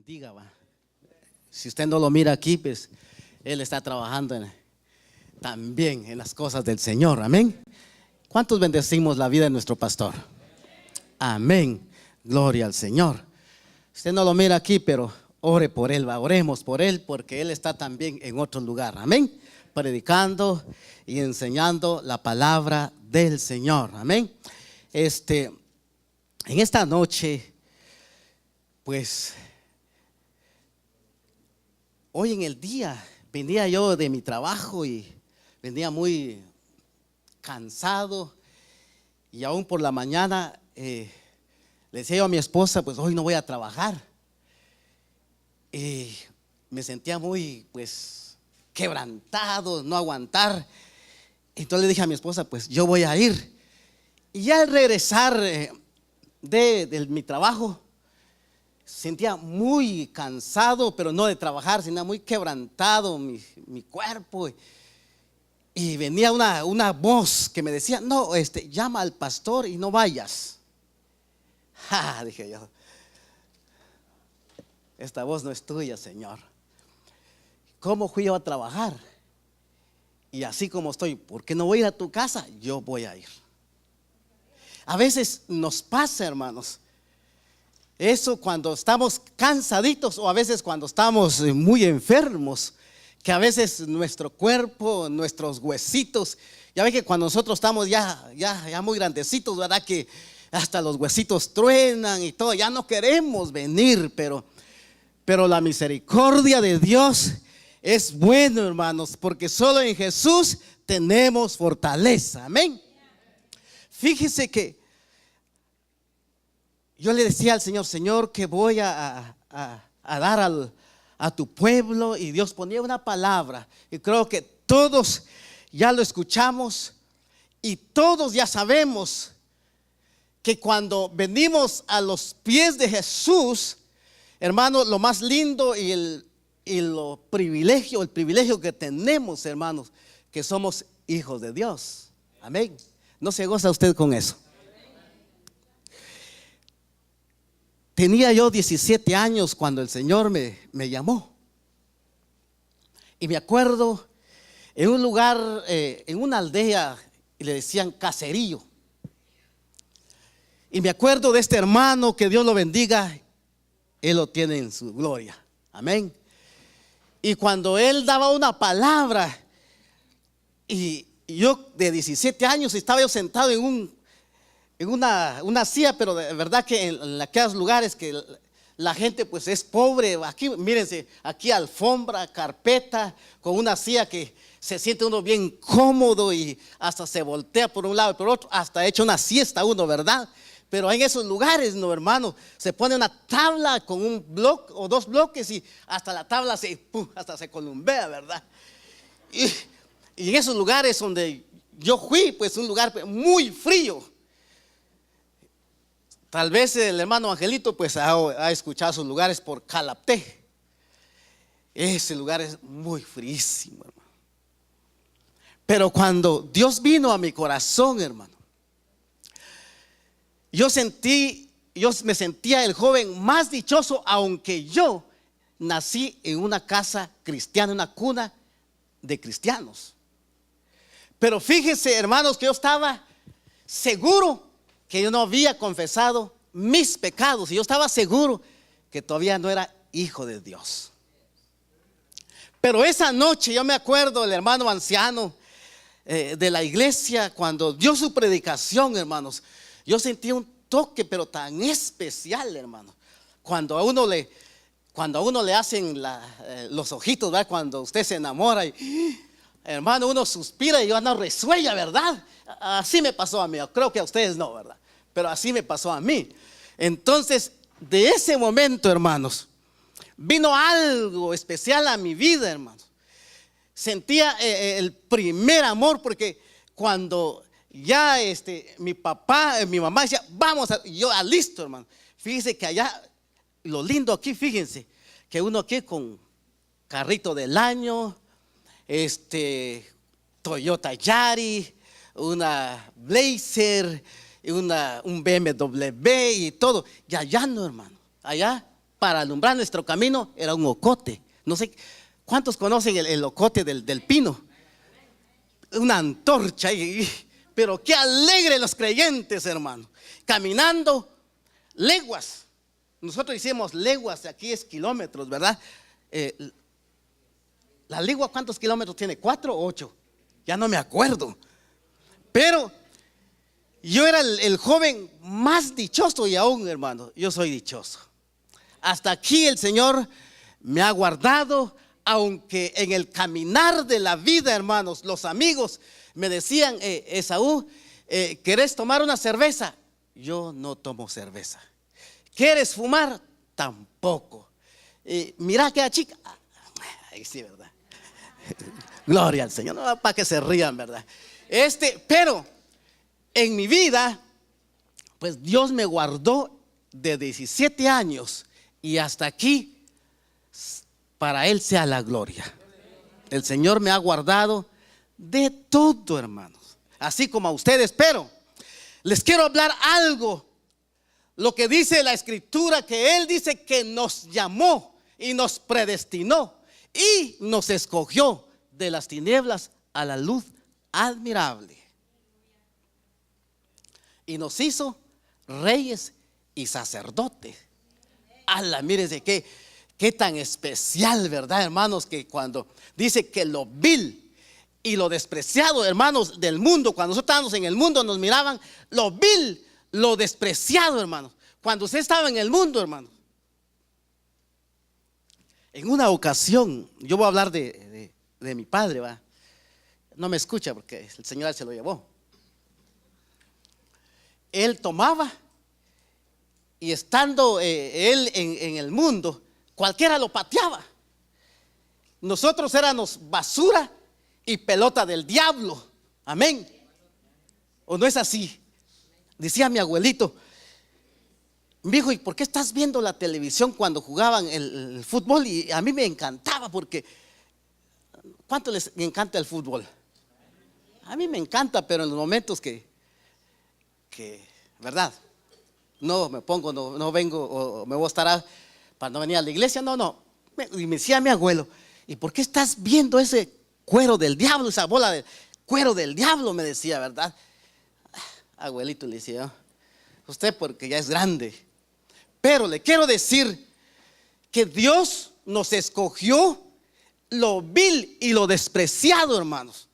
bendiga, va. Si usted no lo mira aquí, pues Él está trabajando también en las cosas del Señor, amén. ¿Cuántos bendecimos la vida de nuestro pastor? Amén, gloria al Señor. Usted no lo mira aquí, pero ore por él, va. Oremos por él, porque él está también en otro lugar, amén, predicando y enseñando la palabra del Señor, amén. En esta noche, pues hoy en el día venía yo de mi trabajo y venía muy cansado, y aún por la mañana le decía yo a mi esposa, pues hoy no voy a trabajar, y me sentía muy pues quebrantado, no aguantar. Entonces le dije a mi esposa, pues yo voy a ir. Y ya al regresar de mi trabajo, sentía muy cansado, pero no de trabajar, sino muy quebrantado mi cuerpo. Y venía una voz que me decía, no, llama al pastor y no vayas. Dije yo, esta voz no es tuya, Señor. ¿Cómo fui yo a trabajar? Y así como estoy, ¿por qué no voy a ir a tu casa? Yo voy a ir. A veces nos pasa, hermanos, eso cuando estamos cansaditos, o a veces cuando estamos muy enfermos, que a veces nuestro cuerpo, nuestros huesitos, ya ve que cuando nosotros estamos ya muy grandecitos, ¿verdad? Que hasta los huesitos truenan y todo, ya no queremos venir, pero la misericordia de Dios es bueno, hermanos, porque solo en Jesús tenemos fortaleza, amén. Fíjese que yo le decía al Señor, Señor, que voy a dar a tu pueblo, y Dios ponía una palabra, y creo que todos ya lo escuchamos y todos ya sabemos que cuando venimos a los pies de Jesús, hermanos, lo más lindo y el privilegio que tenemos, hermanos, que somos hijos de Dios, amén. ¿No se goza usted con eso? Tenía yo 17 años cuando el Señor me llamó. Y me acuerdo en un lugar, en una aldea, le decían Caserío. Y me acuerdo de este hermano, que Dios lo bendiga, él lo tiene en su gloria, amén. Y cuando él daba una palabra, y yo de 17 años estaba yo sentado en una silla, pero de verdad que en aquellos lugares que la gente pues es pobre, aquí mírense, aquí alfombra, carpeta, con una silla que se siente uno bien cómodo y hasta se voltea por un lado y por otro, hasta echa una siesta uno, ¿verdad? Pero en esos lugares, no, hermano, se pone una tabla con un bloque o dos bloques y hasta la tabla hasta se columbea, ¿verdad? Y en esos lugares donde yo fui, pues un lugar muy frío. Tal vez el hermano Angelito pues ha escuchado esos lugares por Calapté. Ese lugar es muy fríísimo, hermano. Pero cuando Dios vino a mi corazón, hermano, yo me sentía el joven más dichoso, aunque yo nací en una casa cristiana, una cuna de cristianos. Pero fíjense, hermanos, que yo estaba seguro que yo no había confesado mis pecados, y yo estaba seguro que todavía no era hijo de Dios. Pero esa noche yo me acuerdo, el hermano anciano de la iglesia, cuando dio su predicación, hermanos, yo sentí un toque, pero tan especial, hermano. Cuando a uno le hacen los ojitos, ¿verdad? Cuando usted se enamora y, hermano, uno suspira y yo no resuella, ¿verdad? Así me pasó a mí. Creo que a ustedes no, ¿verdad? Pero así me pasó a mí. Entonces, de ese momento, hermanos, vino algo especial a mi vida, hermanos. Sentía el primer amor, porque cuando ya mi mamá decía, vamos, yo listo, hermano. Fíjense que allá, lo lindo aquí, fíjense, que uno aquí con carrito del año, Toyota Yari, una Blazer, un BMW y todo. Y allá no, hermano, allá para alumbrar nuestro camino era un ocote. No sé cuántos conocen el ocote del pino. Una antorcha. Pero qué alegre los creyentes, hermano. Caminando leguas. Nosotros hicimos leguas, aquí es kilómetros, ¿verdad? La legua, ¿cuántos kilómetros tiene? ¿4 o 8? Ya no me acuerdo. Pero yo era el joven más dichoso y aún, hermano, yo soy dichoso. Hasta aquí el Señor me ha guardado, aunque en el caminar de la vida, hermanos, los amigos me decían, Esaú, ¿querés tomar una cerveza? Yo no tomo cerveza. ¿Quieres fumar? Tampoco. Mira aquella chica. Ahí sí, ¿verdad? Gloria al Señor. No, para que se rían, ¿verdad? Pero en mi vida, pues Dios me guardó de 17 años y hasta aquí. Para Él sea la gloria. El Señor me ha guardado de todo, hermanos, así como a ustedes. Pero les quiero hablar algo. Lo que dice la Escritura, que Él dice que nos llamó y nos predestinó y nos escogió de las tinieblas a la luz admirable. Y nos hizo reyes y sacerdotes. Ala, mírense qué tan especial, ¿verdad, hermanos? Que cuando dice que lo vil y lo despreciado, hermanos, del mundo, cuando nosotros estábamos en el mundo nos miraban lo vil, lo despreciado, hermanos. Cuando usted estaba en el mundo, hermanos, en una ocasión, yo voy a hablar de mi padre, ¿va? No me escucha porque el Señor se lo llevó. Él tomaba y estando él en el mundo, cualquiera lo pateaba. Nosotros éramos basura y pelota del diablo. Amén. ¿O no es así? Decía mi abuelito, mi hijo, ¿y por qué estás viendo la televisión cuando jugaban el fútbol? Y a mí me encantaba porque ¿cuánto les encanta el fútbol? A mí me encanta, pero en los momentos que ¿verdad? No me pongo, no vengo, o me voy a estar para no venir a la iglesia. No. Y me decía mi abuelo, ¿y por qué estás viendo ese cuero del diablo, esa bola de cuero del diablo? Me decía, ¿verdad? Abuelito, le decía, usted porque ya es grande. Pero le quiero decir que Dios nos escogió lo vil y lo despreciado, hermanos,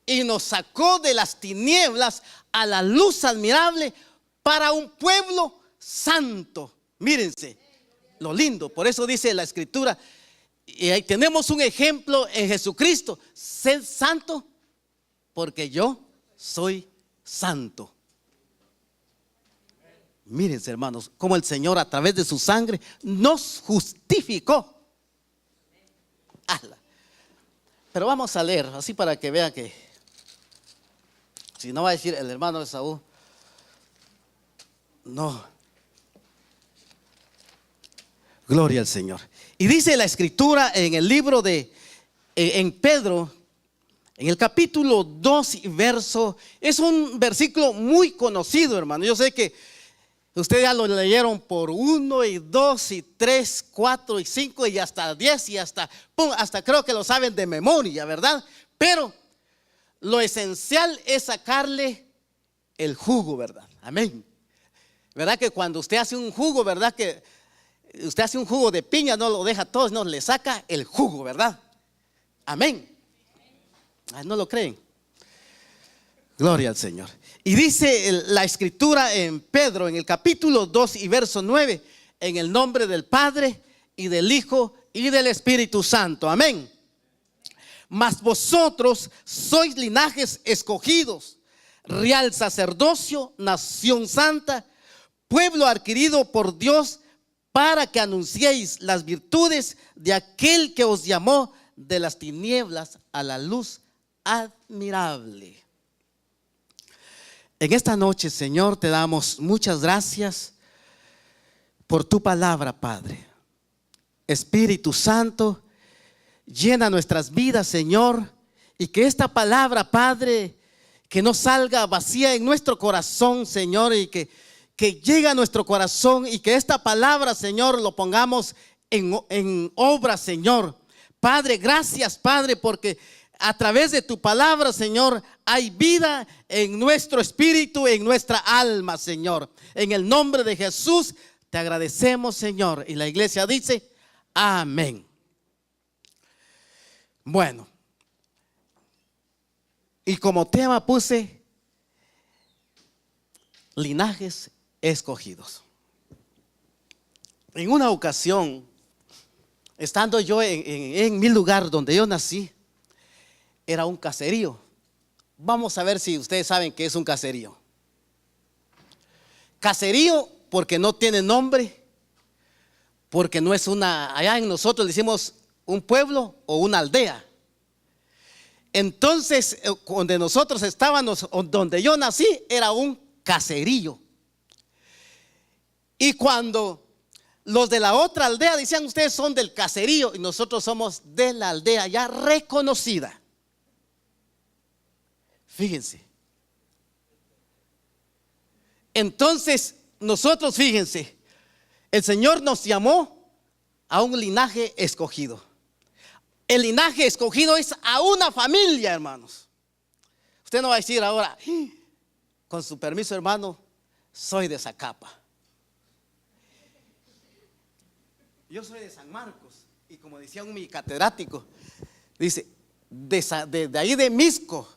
y nos sacó de las tinieblas a la luz admirable para un pueblo santo. Mírense lo lindo. Por eso dice la Escritura, y ahí tenemos un ejemplo en Jesucristo: sed santo porque yo soy santo. Mírense, hermanos, cómo el Señor a través de su sangre nos justificó. Pero vamos a leer así para que vean que, si no va a decir el hermano Esaú, no. Gloria al Señor. Y dice la Escritura en el libro en Pedro, en el capítulo 2 y verso, es un versículo muy conocido, hermano. Yo sé que ustedes ya lo leyeron por 1 y 2 y 3, 4 y 5 y hasta 10 y hasta creo que lo saben de memoria, ¿verdad? Pero lo esencial es sacarle el jugo, ¿verdad? Amén. ¿Verdad que cuando usted hace un jugo, verdad que usted hace un jugo de piña, no lo deja todo, no, le saca el jugo, ¿verdad? Amén. ¿No lo creen? Gloria al Señor. Y dice la Escritura en Pedro, en el capítulo 2 y verso 9, en el nombre del Padre y del Hijo y del Espíritu Santo. Amén. Mas vosotros sois linajes escogidos, real sacerdocio, nación santa, pueblo adquirido por Dios, para que anunciéis las virtudes de aquel que os llamó de las tinieblas a la luz admirable. En esta noche, Señor, te damos muchas gracias por tu palabra, Padre. Espíritu Santo, llena nuestras vidas, Señor, y que esta palabra, Padre, que no salga vacía en nuestro corazón, Señor, y que que llegue a nuestro corazón y que esta palabra, Señor, lo pongamos en obra, Señor. Padre, gracias, Padre, porque a través de tu palabra, Señor, hay vida en nuestro espíritu, en nuestra alma, Señor. En el nombre de Jesús te agradecemos, Señor. Y la iglesia dice, amén. Bueno, y como tema puse linajes escogidos. En una ocasión, estando yo en mi lugar donde yo nací, era un caserío. Vamos a ver si ustedes saben qué es un caserío. Caserío porque no tiene nombre, porque no es una, allá en nosotros decimos un pueblo o una aldea. Entonces, donde nosotros estábamos, donde yo nací, era un caserío. Y cuando los de la otra aldea decían, ustedes son del caserío, y nosotros somos de la aldea ya reconocida. Fíjense. Entonces, nosotros, fíjense, el Señor nos llamó a un linaje escogido. El linaje escogido es a una familia, hermanos. Usted no va a decir ahora, con su permiso, hermano, soy de Zacapa. Yo soy de San Marcos. Y como decía mi catedrático, dice, de ahí de Misco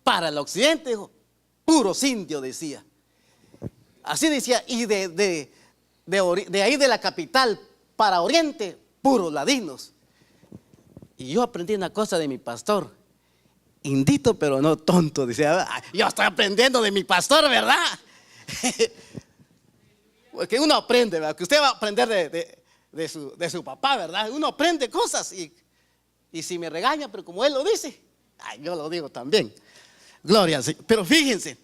para el occidente, dijo, puros indios, decía. Así decía, y de ahí de la capital para oriente, puros ladinos. Y yo aprendí una cosa de mi pastor, indito pero no tonto, decía, yo estoy aprendiendo de mi pastor, ¿verdad? Porque uno aprende, ¿verdad? Que usted va a aprender de su papá, ¿verdad? Uno aprende cosas y si me regaña, pero como él lo dice, yo lo digo también. Gloria al Señor. Pero fíjense,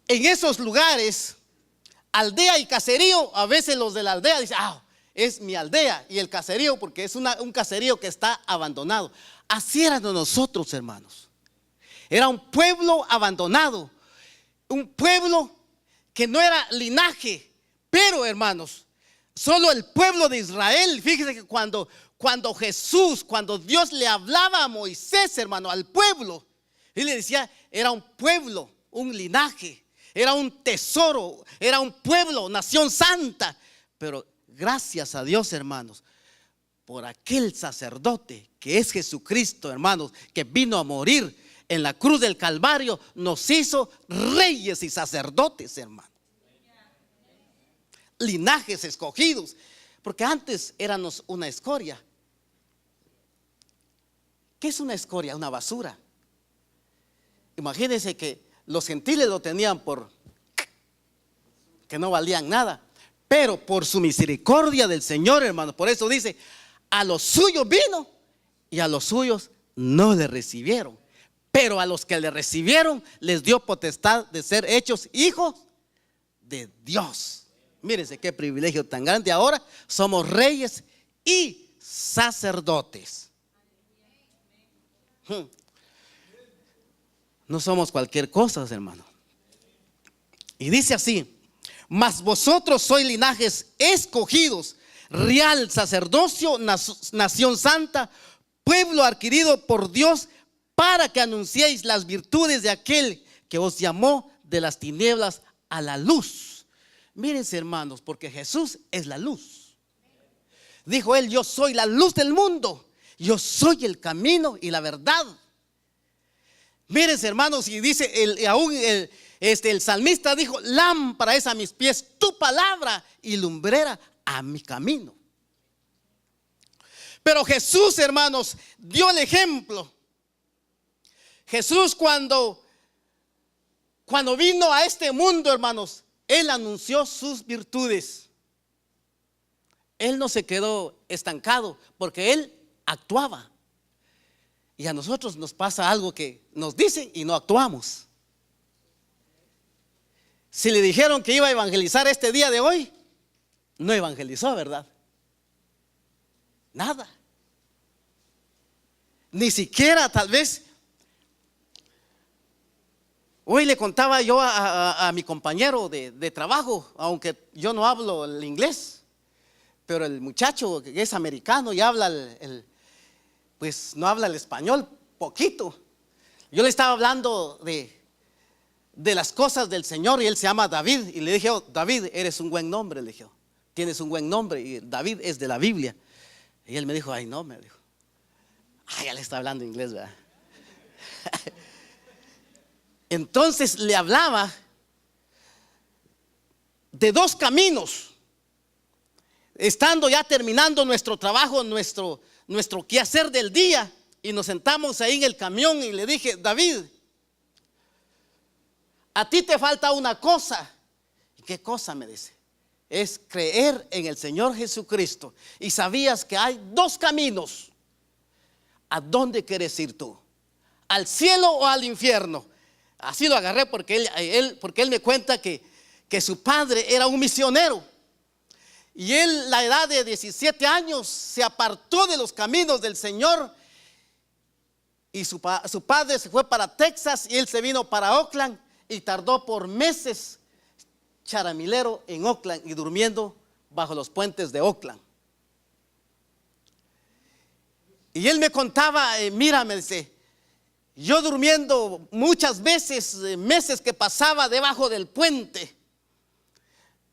en esos lugares, aldea y caserío, a veces los de la aldea dicen, es mi aldea, y el caserío, porque es un caserío que está abandonado. Así éramos nosotros, hermanos. Era un pueblo abandonado, un pueblo que no era linaje, pero hermanos, solo el pueblo de Israel. Fíjense que cuando Dios le hablaba a Moisés, hermano, al pueblo, él le decía, era un pueblo, un linaje, era un tesoro, era un pueblo, nación santa. Pero gracias a Dios, hermanos, por aquel sacerdote que es Jesucristo, hermanos, que vino a morir en la cruz del Calvario, nos hizo reyes y sacerdotes, hermanos. Linajes escogidos, porque antes éramos una escoria. ¿Qué es una escoria? Una basura. Imagínense que los gentiles lo tenían por que no valían nada, pero por su misericordia del Señor, hermanos, por eso dice, a los suyos vino y a los suyos no le recibieron, pero a los que le recibieron les dio potestad de ser hechos hijos de Dios. Mírense qué privilegio tan grande. Ahora somos reyes y sacerdotes. No somos cualquier cosa, hermano. Y dice así, mas vosotros sois linajes escogidos, real sacerdocio, nación santa, pueblo adquirido por Dios, para que anunciéis las virtudes de aquel que os llamó de las tinieblas a la luz. Mírense, hermanos, porque Jesús es la luz. Dijo él, yo soy la luz del mundo, yo soy el camino y la verdad. Mírense, hermanos, y dice el salmista dijo, lámpara es a mis pies tu palabra y lumbrera a mi camino. Pero Jesús, hermanos, dio el ejemplo. Jesús cuando vino a este mundo, hermanos, él anunció sus virtudes. Él no se quedó estancado porque él actuaba. Y a nosotros nos pasa algo que nos dicen y no actuamos. Si le dijeron que iba a evangelizar este día de hoy, no evangelizó, ¿verdad? Nada. Ni siquiera tal vez Hoy le contaba yo a mi compañero de trabajo, aunque yo no hablo el inglés, pero el muchacho que es americano y habla pues no habla el español, poquito. Yo le estaba hablando de las cosas del Señor y él se llama David. Y le dije, oh, David, eres un buen nombre, le dije, tienes un buen nombre y David es de la Biblia. Y él me dijo, ay no, me dijo, ay, ya le está hablando inglés, ¿verdad? Entonces le hablaba de dos caminos, estando ya terminando nuestro trabajo, nuestro quehacer del día, y nos sentamos ahí en el camión y le dije, David, a ti te falta una cosa. ¿Y qué cosa? Me dice, es creer en el Señor Jesucristo. Y sabías que hay dos caminos. ¿A dónde quieres ir tú? ¿Al cielo o al infierno? Así lo agarré porque él me cuenta que su padre era un misionero. Y él, la edad de 17 años, se apartó de los caminos del Señor. Y su padre se fue para Texas y él se vino para Oakland. Y tardó por meses charamilero en Oakland y durmiendo bajo los puentes de Oakland. Y él me contaba, mira, me dice, yo durmiendo muchas veces, meses que pasaba debajo del puente,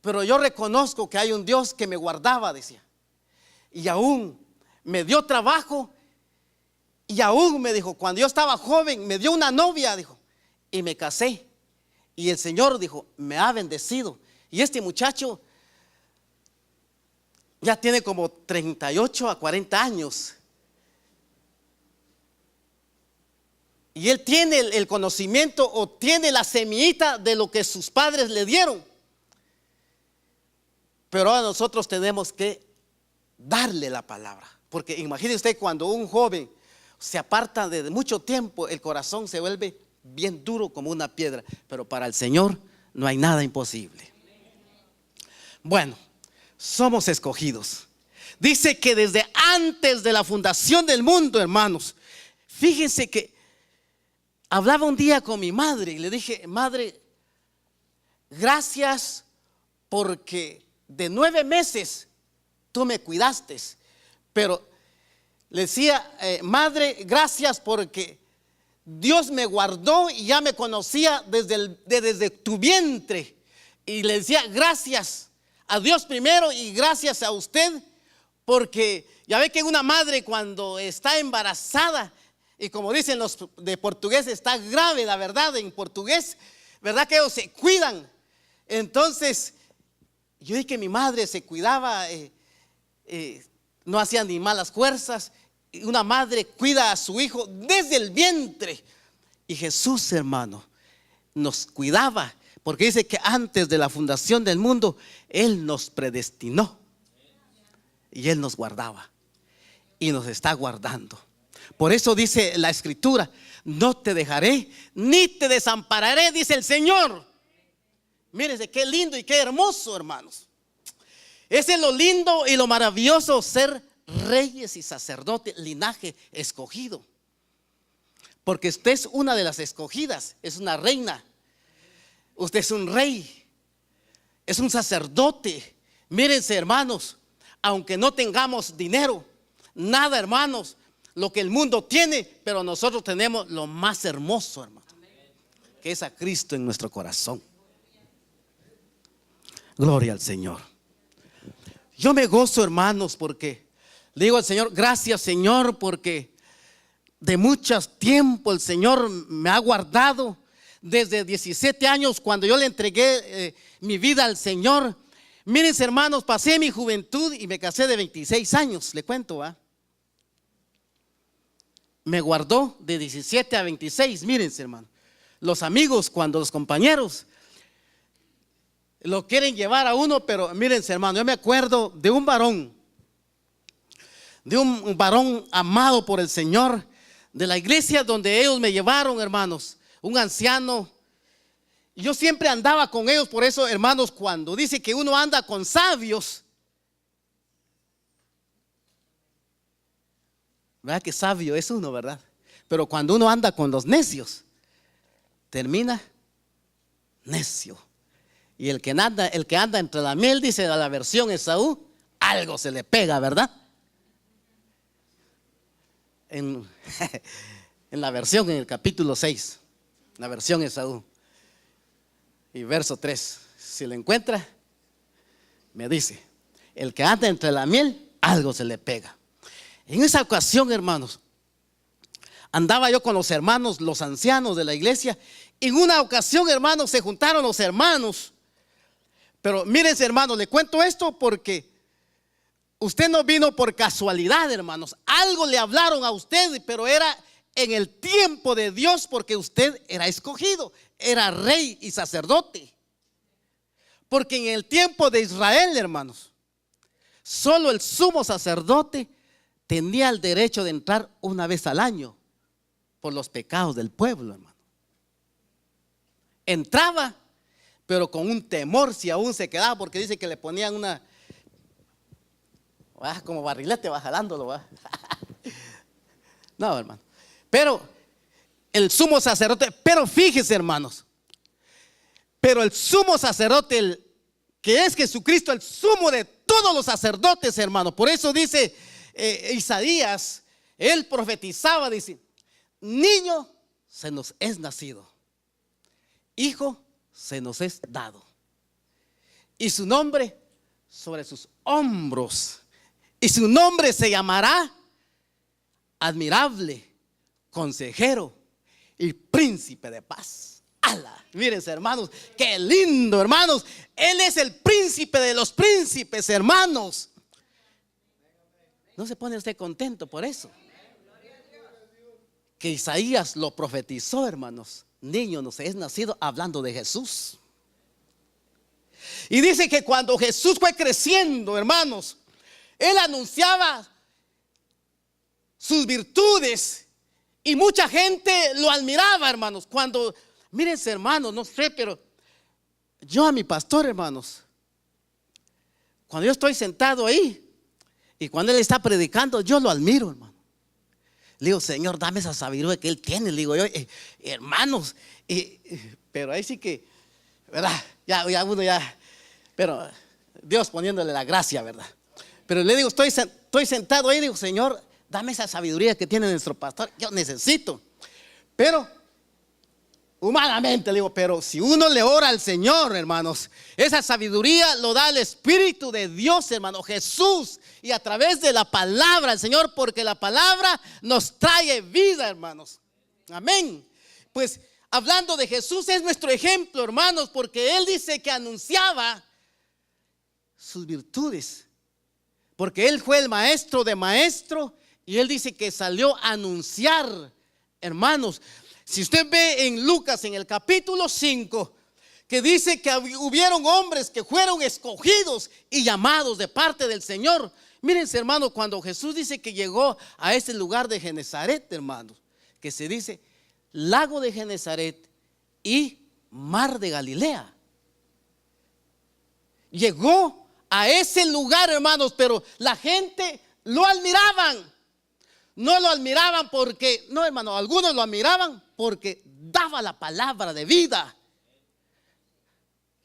pero yo reconozco que hay un Dios que me guardaba, decía. Y aún me dio trabajo. Y aún me dijo, cuando yo estaba joven, me dio una novia, dijo, y me casé. Y el Señor dijo, me ha bendecido. Y este muchacho ya tiene como 38 a 40 años. Y él tiene el conocimiento o tiene la semillita de lo que sus padres le dieron. Pero ahora nosotros tenemos que darle la palabra. Porque imagine usted cuando un joven se aparta de mucho tiempo, el corazón se vuelve bien duro como una piedra. Pero para el Señor no hay nada imposible. Bueno, somos escogidos. Dice que desde antes de la fundación del mundo, hermanos. Fíjense que hablaba un día con mi madre y le dije, madre, gracias porque de 9 meses tú me cuidaste. Pero le decía, madre, gracias porque Dios me guardó y ya me conocía desde tu vientre. Y le decía, gracias a Dios primero y gracias a usted, porque ya ve que una madre cuando está embarazada, y como dicen los de portugués, está grave, la verdad, en portugués, ¿verdad? Que ellos se cuidan. Entonces, yo dije que mi madre se cuidaba, no hacía ni malas fuerzas. Una madre cuida a su hijo desde el vientre. Y Jesús, hermano, nos cuidaba, porque dice que antes de la fundación del mundo, Él nos predestinó. Y Él nos guardaba. Y nos está guardando. Por eso dice la Escritura, no te dejaré ni te desampararé, dice el Señor. Mírense qué lindo y qué hermoso, hermanos. Ese es lo lindo y lo maravilloso, ser reyes y sacerdotes, linaje escogido. Porque usted es una de las escogidas, es una reina. Usted es un rey, es un sacerdote. Mírense, hermanos, aunque no tengamos dinero, nada, hermanos, lo que el mundo tiene, pero nosotros tenemos lo más hermoso, hermano, que es a Cristo en nuestro corazón. Gloria al Señor. Yo me gozo, hermanos, porque le digo al Señor, gracias, Señor, porque de mucho tiempo el Señor me ha guardado. Desde 17 años, cuando yo le entregué mi vida al Señor. Miren, hermanos, pasé mi juventud y me casé de 26 años, le cuento, ¿va? Me guardó de 17 a 26, mírense, hermano. Los amigos, cuando los compañeros lo quieren llevar a uno, pero mírense, hermano, yo me acuerdo de un varón amado por el Señor, de la iglesia donde ellos me llevaron, hermanos, un anciano. Yo siempre andaba con ellos, por eso, hermanos, cuando dice que uno anda con sabios, ¿verdad que sabio es uno, verdad? Pero cuando uno anda con los necios, termina necio. Y el que anda entre la miel, dice la versión Esaú, algo se le pega, ¿verdad? En la versión, en el capítulo 6, la versión Esaú, y verso 3, si lo encuentra, me dice, el que anda entre la miel, algo se le pega. En esa ocasión, hermanos, andaba yo con los hermanos, los ancianos de la iglesia. En una ocasión, hermanos, se juntaron los hermanos. Pero mírense, hermanos, le cuento esto porque usted no vino por casualidad, hermanos. Algo le hablaron a usted, pero era en el tiempo de Dios, porque usted era escogido, era rey y sacerdote. Porque en el tiempo de Israel, hermanos, solo el sumo sacerdote tenía el derecho de entrar una vez al año por los pecados del pueblo, hermano. Entraba, pero con un temor si aún se quedaba, porque dice que le ponían una, como barrilete, va jalándolo, va. No, hermano. Pero el sumo sacerdote, pero fíjese, hermanos, pero el sumo sacerdote, que es Jesucristo, el sumo de todos los sacerdotes, hermano. Por eso dice Isaías, él profetizaba, dice, niño se nos es nacido, hijo se nos es dado, y su nombre sobre sus hombros, y su nombre se llamará admirable, consejero y príncipe de paz. ¡Ala! Mírense, hermanos, qué lindo, hermanos. Él es el príncipe de los príncipes, hermanos. ¿No se pone usted contento por eso? Que Isaías lo profetizó, hermanos. Niño nos es nacido, hablando de Jesús. Y dice que cuando Jesús fue creciendo, hermanos, él anunciaba sus virtudes y mucha gente lo admiraba, hermanos. Cuando, mírense, hermanos, no sé, pero yo a mi pastor, hermanos, cuando yo estoy sentado ahí y cuando él está predicando, yo lo admiro, hermano. Le digo, Señor, dame esa sabiduría que él tiene. Le digo yo, hermanos, pero ahí sí que, ¿verdad? Ya uno ya, pero Dios poniéndole la gracia, ¿verdad? Pero le digo, estoy sentado ahí, digo, Señor, dame esa sabiduría que tiene nuestro pastor, yo necesito. Pero humanamente le digo, pero si uno le ora al Señor, hermanos, esa sabiduría lo da el Espíritu de Dios, hermano, Jesús, y a través de la palabra del Señor, porque la palabra nos trae vida, hermanos. Amén. Pues hablando de Jesús, es nuestro ejemplo, hermanos, porque Él dice que anunciaba sus virtudes, porque Él fue el maestro de maestro, y Él dice que salió a anunciar, hermanos. Si usted ve en Lucas, en el capítulo 5, que dice que hubieron hombres que fueron escogidos y llamados de parte del Señor. Mírense, hermano, cuando Jesús dice que llegó a ese lugar de Genezaret, hermanos, que se dice lago de Genezaret y mar de Galilea. Llegó a ese lugar, hermanos, pero la gente lo admiraban. No lo admiraban porque, no, hermano, algunos lo admiraban porque daba la palabra de vida.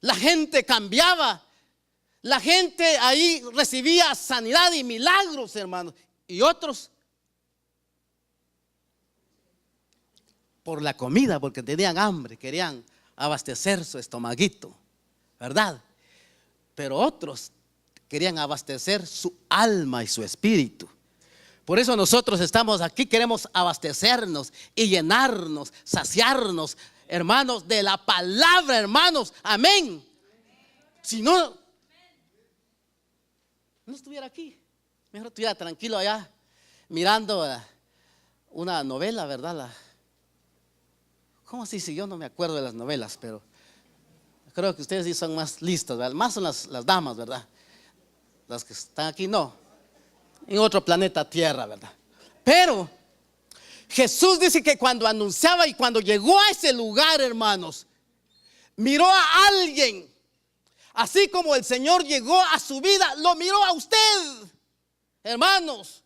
La gente cambiaba. La gente ahí recibía sanidad y milagros, hermanos. Y otros por la comida, porque tenían hambre, querían abastecer su estomaguito, ¿verdad? Pero otros querían abastecer su alma y su espíritu. Por eso nosotros estamos aquí, queremos abastecernos y llenarnos, saciarnos, hermanos, de la palabra, hermanos. Amén. Si no estuviera aquí, mejor estuviera tranquilo allá mirando una novela, ¿verdad? ¿Cómo así? Si yo no me acuerdo de las novelas, pero creo que ustedes sí son más listos, ¿verdad? Más son las damas, ¿verdad? Las que están aquí no. En otro planeta Tierra, ¿verdad? Pero Jesús dice que cuando anunciaba y cuando llegó a ese lugar, hermanos, miró a alguien. Así como el Señor llegó a su vida, lo miró a usted, hermanos.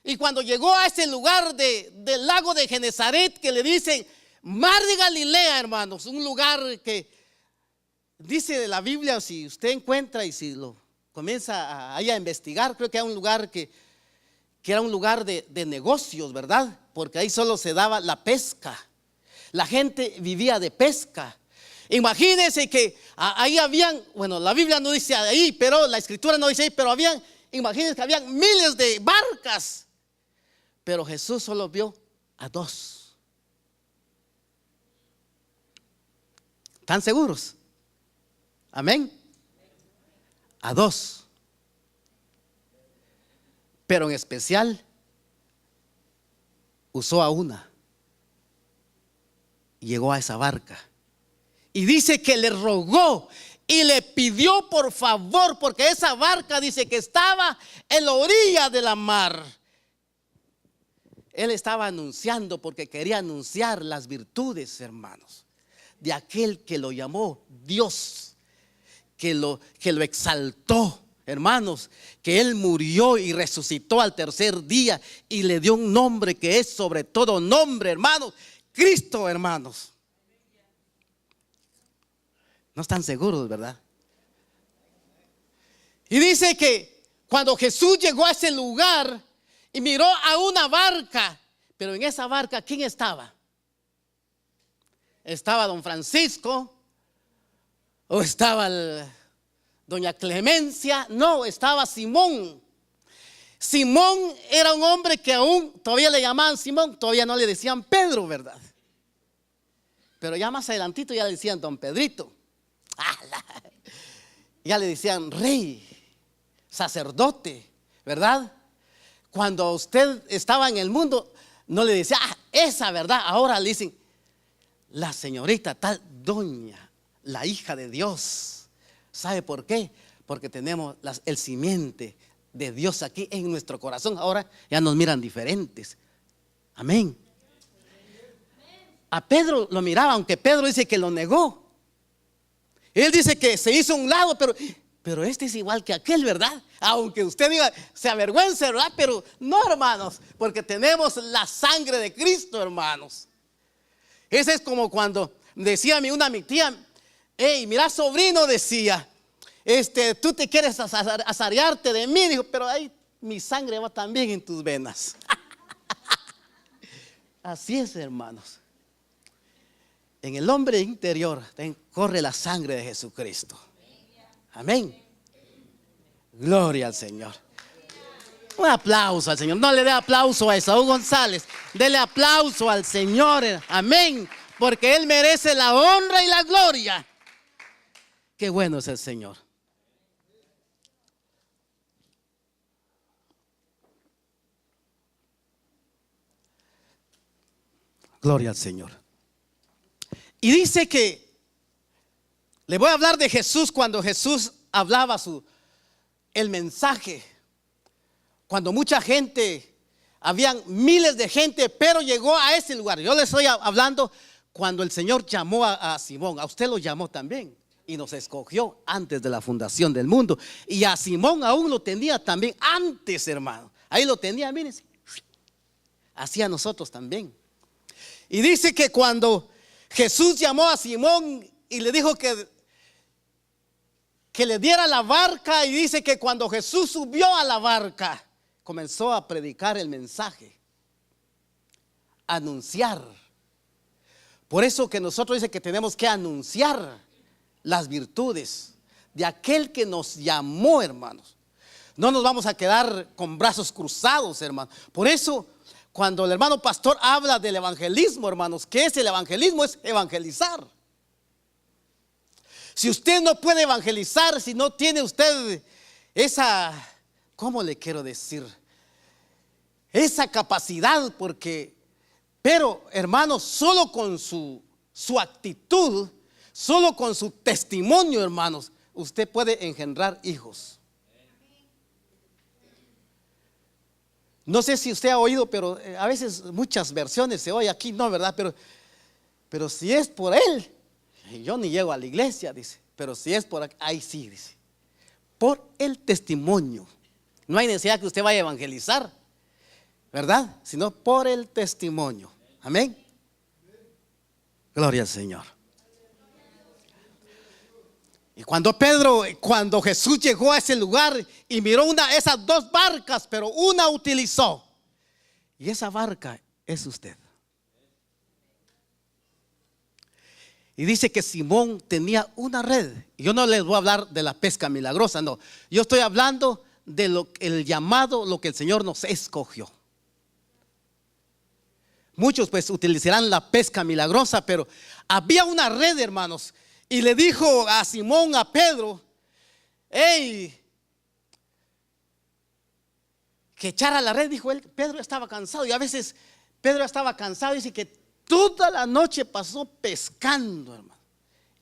Y cuando llegó a ese lugar del lago de Genezaret, que le dicen Mar de Galilea, hermanos, un lugar que dice de la Biblia, si usted encuentra y si lo comienza a investigar, creo que era un lugar que era un lugar de negocios, ¿verdad? Porque ahí solo se daba la pesca. La gente vivía de pesca. Imagínense que ahí habían, bueno, la Biblia no dice ahí, pero la escritura no dice ahí, pero imagínense que habían miles de barcas. Pero Jesús solo vio a 2. ¿Están seguros? Amén. A 2. Pero en especial usó a una. Llegó a esa barca. Y dice que le rogó y le pidió por favor, porque esa barca dice que estaba en la orilla de la mar. Él estaba anunciando porque quería anunciar las virtudes, hermanos, de aquel que lo llamó Dios, que lo exaltó, hermanos, que Él murió y resucitó al tercer día y le dio un nombre que es sobre todo nombre, hermanos, Cristo, hermanos. No están seguros, ¿verdad? Y dice que cuando Jesús llegó a ese lugar y miró a una barca, pero en esa barca, ¿quién estaba? ¿Estaba don Francisco? ¿O estaba doña Clemencia? No, estaba Simón. Simón era un hombre que aún todavía le llamaban Simón, todavía no le decían Pedro, ¿verdad? Pero ya más adelantito ya le decían don Pedrito. Ya le decían rey, sacerdote, ¿verdad? Cuando usted estaba en el mundo, no le decía, esa, ¿verdad? Ahora le dicen, la señorita tal, doña, la hija de Dios. ¿Sabe por qué? Porque tenemos el simiente de Dios aquí en nuestro corazón. Ahora ya nos miran diferentes. Amén. A Pedro lo miraba, aunque Pedro dice que lo negó. Él dice que se hizo a un lado, pero este es igual que aquel, ¿verdad? Aunque usted diga, se avergüence, ¿verdad? Pero no, hermanos, porque tenemos la sangre de Cristo, hermanos. Ese es como cuando decía mi tía, hey, mira, sobrino, decía, tú te quieres asarearte de mí, dijo, pero ahí mi sangre va también en tus venas. Así es, hermanos. En el hombre interior corre la sangre de Jesucristo. Amén. Gloria al Señor. Un aplauso al Señor. No le dé aplauso a Esaú González. Dele aplauso al Señor. Amén. Porque Él merece la honra y la gloria. Qué bueno es el Señor. Gloria al Señor. Y dice que le voy a hablar de Jesús cuando Jesús hablaba el mensaje. Cuando mucha gente, habían miles de gente, pero llegó a ese lugar. Yo le estoy hablando cuando el Señor llamó a Simón. A usted lo llamó también y nos escogió antes de la fundación del mundo. Y a Simón aún lo tenía también antes, hermano. Ahí lo tenía, miren. Así a nosotros también. Y dice que cuando Jesús llamó a Simón y le dijo que le diera la barca, y dice que cuando Jesús subió a la barca, comenzó a predicar el mensaje, anunciar. Por eso que nosotros dice que tenemos que anunciar las virtudes de aquel que nos llamó, hermanos. No nos vamos a quedar con brazos cruzados, hermanos. Por eso, cuando el hermano pastor habla del evangelismo, hermanos, ¿qué es el evangelismo? Es evangelizar. Si usted no puede evangelizar, si no tiene usted esa, ¿cómo le quiero decir? Esa capacidad, pero hermanos, solo con su actitud, solo con su testimonio, hermanos, usted puede engendrar hijos. No sé si usted ha oído, pero a veces muchas versiones se oye aquí, no, ¿verdad? Pero si es por él, yo ni llego a la iglesia, dice. Pero si es por aquí, ahí sí, dice. Por el testimonio. No hay necesidad que usted vaya a evangelizar, ¿verdad? Sino por el testimonio. Amén. Gloria al Señor. Y cuando Jesús llegó a ese lugar y miró esas dos barcas, pero una utilizó. Y esa barca es usted. Y dice que Simón tenía una red. Yo no les voy a hablar de la pesca milagrosa, no. Yo estoy hablando de el llamado, lo que el Señor nos escogió. Muchos pues utilizarán la pesca milagrosa, pero había una red, hermanos. Y le dijo a Simón, a Pedro, hey, que echara la red. Dijo él, Pedro estaba cansado. Y a veces Pedro estaba cansado. Dice que toda la noche pasó pescando, hermano.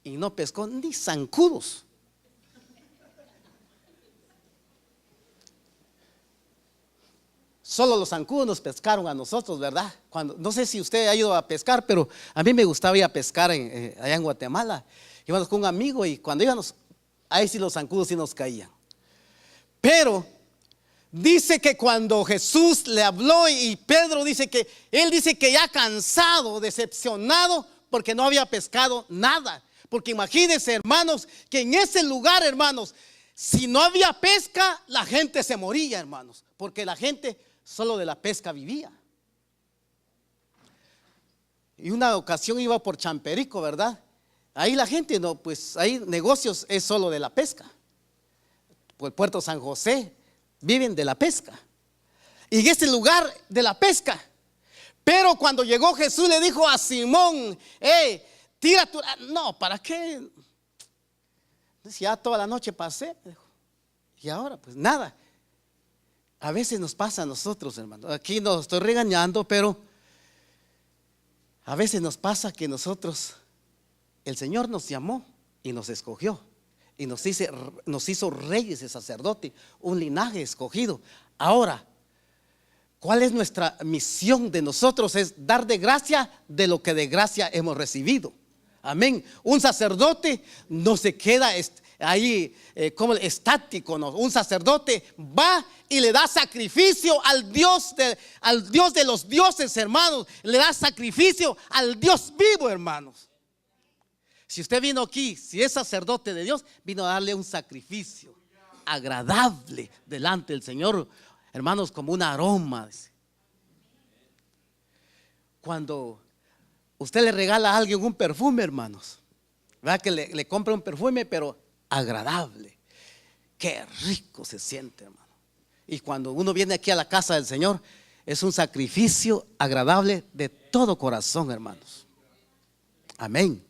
Y no pescó ni zancudos. Solo los zancudos nos pescaron a nosotros, ¿verdad? No sé si usted ha ido a pescar, pero a mí me gustaba ir a pescar allá en Guatemala. Íbamos con un amigo y cuando íbamos, ahí sí los zancudos sí nos caían. Pero dice que cuando Jesús le habló y Pedro dice que él dice que ya cansado, decepcionado, porque no había pescado nada. Porque imagínense, hermanos, que en ese lugar, hermanos, si no había pesca, la gente se moría, hermanos, porque la gente solo de la pesca vivía. Y una ocasión iba por Champerico, ¿verdad? Ahí la gente no, pues ahí negocios es solo de la pesca. Por el puerto San José viven de la pesca. Y en ese lugar de la pesca. Pero cuando llegó Jesús le dijo a Simón, tira tu... No, ¿para qué? Ya toda la noche pasé. Y ahora pues nada. A veces nos pasa a nosotros, hermano. Aquí no estoy regañando, pero a veces nos pasa que nosotros, el Señor nos llamó y nos escogió. Y nos hizo reyes y sacerdotes, un linaje escogido. Ahora, ¿cuál es nuestra misión de nosotros? Es dar de gracia de lo que de gracia hemos recibido. Amén. Un sacerdote no se queda ahí como estático, no. Un sacerdote va y le da sacrificio al Dios de los dioses, hermanos. Le da sacrificio al Dios vivo, hermanos. Si usted vino aquí, si es sacerdote de Dios, vino a darle un sacrificio agradable delante del Señor, hermanos, como un aroma. Cuando usted le regala a alguien un perfume, hermanos, ¿verdad? Que le compra un perfume, pero agradable. Qué rico se siente, hermano. Y cuando uno viene aquí a la casa del Señor, es un sacrificio agradable de todo corazón, hermanos. Amén.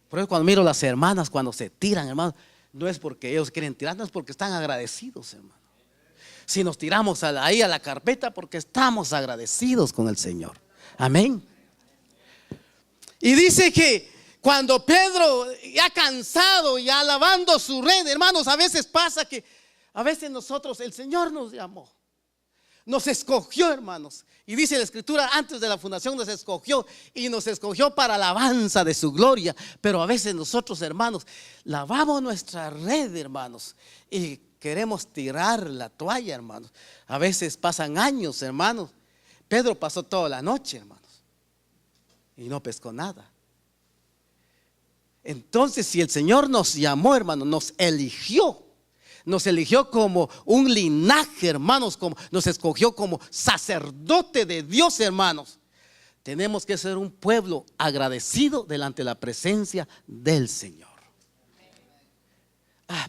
Por eso cuando miro las hermanas cuando se tiran, hermanos, no es porque ellos quieren tirar, no es porque están agradecidos, hermano. Si nos tiramos ahí a la carpeta, porque estamos agradecidos con el Señor. Amén. Y dice que cuando Pedro ya cansado, ya lavando su red, hermanos, a veces pasa que a veces nosotros, el Señor nos llamó, nos escogió, hermanos. Y dice la Escritura, antes de la fundación nos escogió y nos escogió para alabanza de su gloria. Pero a veces nosotros, hermanos, lavamos nuestra red, hermanos, y queremos tirar la toalla, hermanos. A veces pasan años, hermanos. Pedro pasó toda la noche, hermanos, y no pescó nada. Entonces, si el Señor nos llamó, hermanos, nos eligió como un linaje, hermanos, nos escogió como sacerdote de Dios, hermanos. Tenemos que ser un pueblo agradecido delante de la presencia del Señor.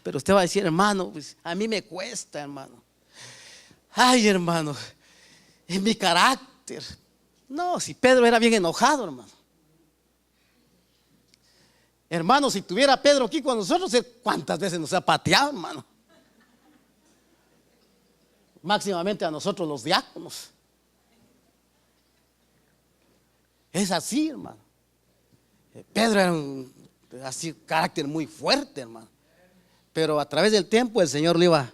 Pero usted va a decir, hermano, pues a mí me cuesta, hermano. Ay, hermano, es mi carácter. No, si Pedro era bien enojado, hermano. Hermano, si tuviera Pedro aquí con nosotros, ¿cuántas veces nos ha pateado, hermano? Máximamente a nosotros los diáconos. Es así, hermano. Pedro era un carácter muy fuerte, hermano. Pero a través del tiempo el Señor lo iba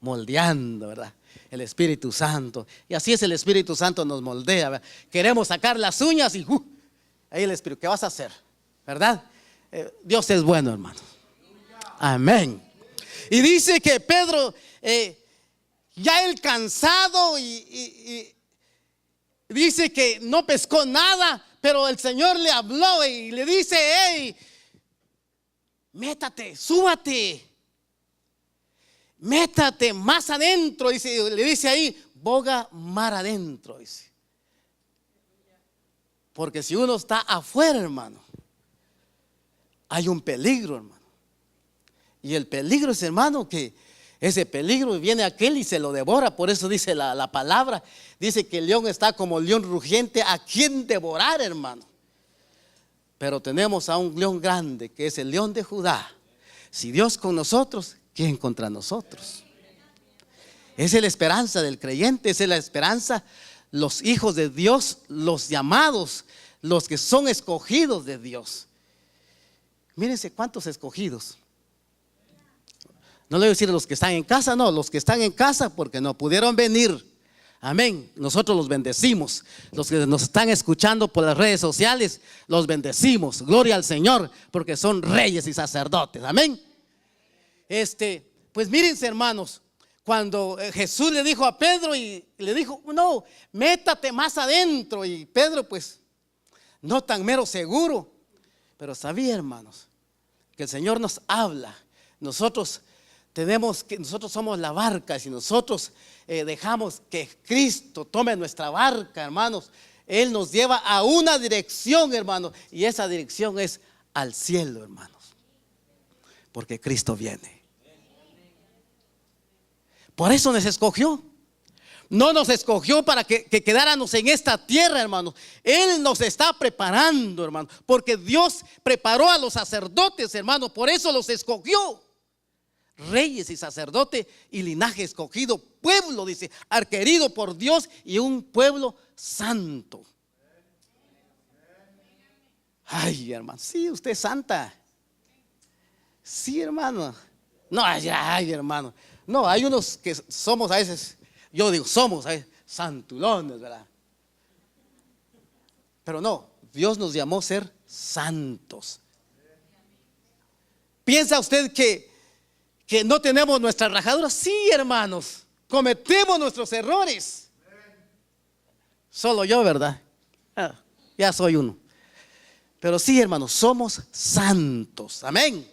moldeando, ¿verdad? El Espíritu Santo. Y así es, el Espíritu Santo nos moldea, ¿verdad? Queremos sacar las uñas y ahí el Espíritu, ¿qué vas a hacer? ¿Verdad? Dios es bueno, hermano. Amén. Y dice que Pedro, ya el cansado y dice que no pescó nada, pero el Señor le habló y le dice: hey, métate, súbate, métate más adentro. Dice, le dice ahí: boga mar adentro, dice. Porque si uno está afuera, hermano, hay un peligro, hermano. Y el peligro es, hermano, que ese peligro viene aquel y se lo devora. Por eso dice la palabra, dice que el león está como león rugiente, a quien devorar, hermano. Pero tenemos a un león grande, que es el león de Judá. Si Dios con nosotros, ¿quién contra nosotros? Esa es la esperanza del creyente, esa es la esperanza. Los hijos de Dios, los llamados, los que son escogidos de Dios. Mírense cuántos escogidos. No le voy a decir los que están en casa, no, los que están en casa porque no pudieron venir. Amén. Nosotros los bendecimos. Los que nos están escuchando por las redes sociales, los bendecimos. Gloria al Señor, porque son reyes y sacerdotes. Amén. Pues mírense, hermanos, cuando Jesús le dijo a Pedro y le dijo: no, métate más adentro. Y Pedro, pues, no tan mero seguro, pero sabía, hermanos, que el Señor nos habla. Nosotros somos la barca. Si nosotros dejamos que Cristo tome nuestra barca, hermanos, Él nos lleva a una dirección, hermanos, y esa dirección es al cielo, hermanos, porque Cristo viene. Por eso nos escogió. No nos escogió para que quedáramos en esta tierra, hermanos. Él nos está preparando, hermanos, porque Dios preparó a los sacerdotes, hermanos. Por eso los escogió. Reyes y sacerdote y linaje escogido, pueblo, dice, adquirido por Dios, y un pueblo santo. Ay, hermano, sí, usted es santa. Sí, hermano. No, ay, hermano. No, hay unos que somos a veces, yo digo, somos santulones, ¿verdad? Pero no, Dios nos llamó a ser santos. ¿Piensa usted que no tenemos nuestras rajaduras? Sí, hermanos, cometemos nuestros errores. Solo yo, ¿verdad? Ya soy uno. Pero sí, hermanos, somos santos. Amén.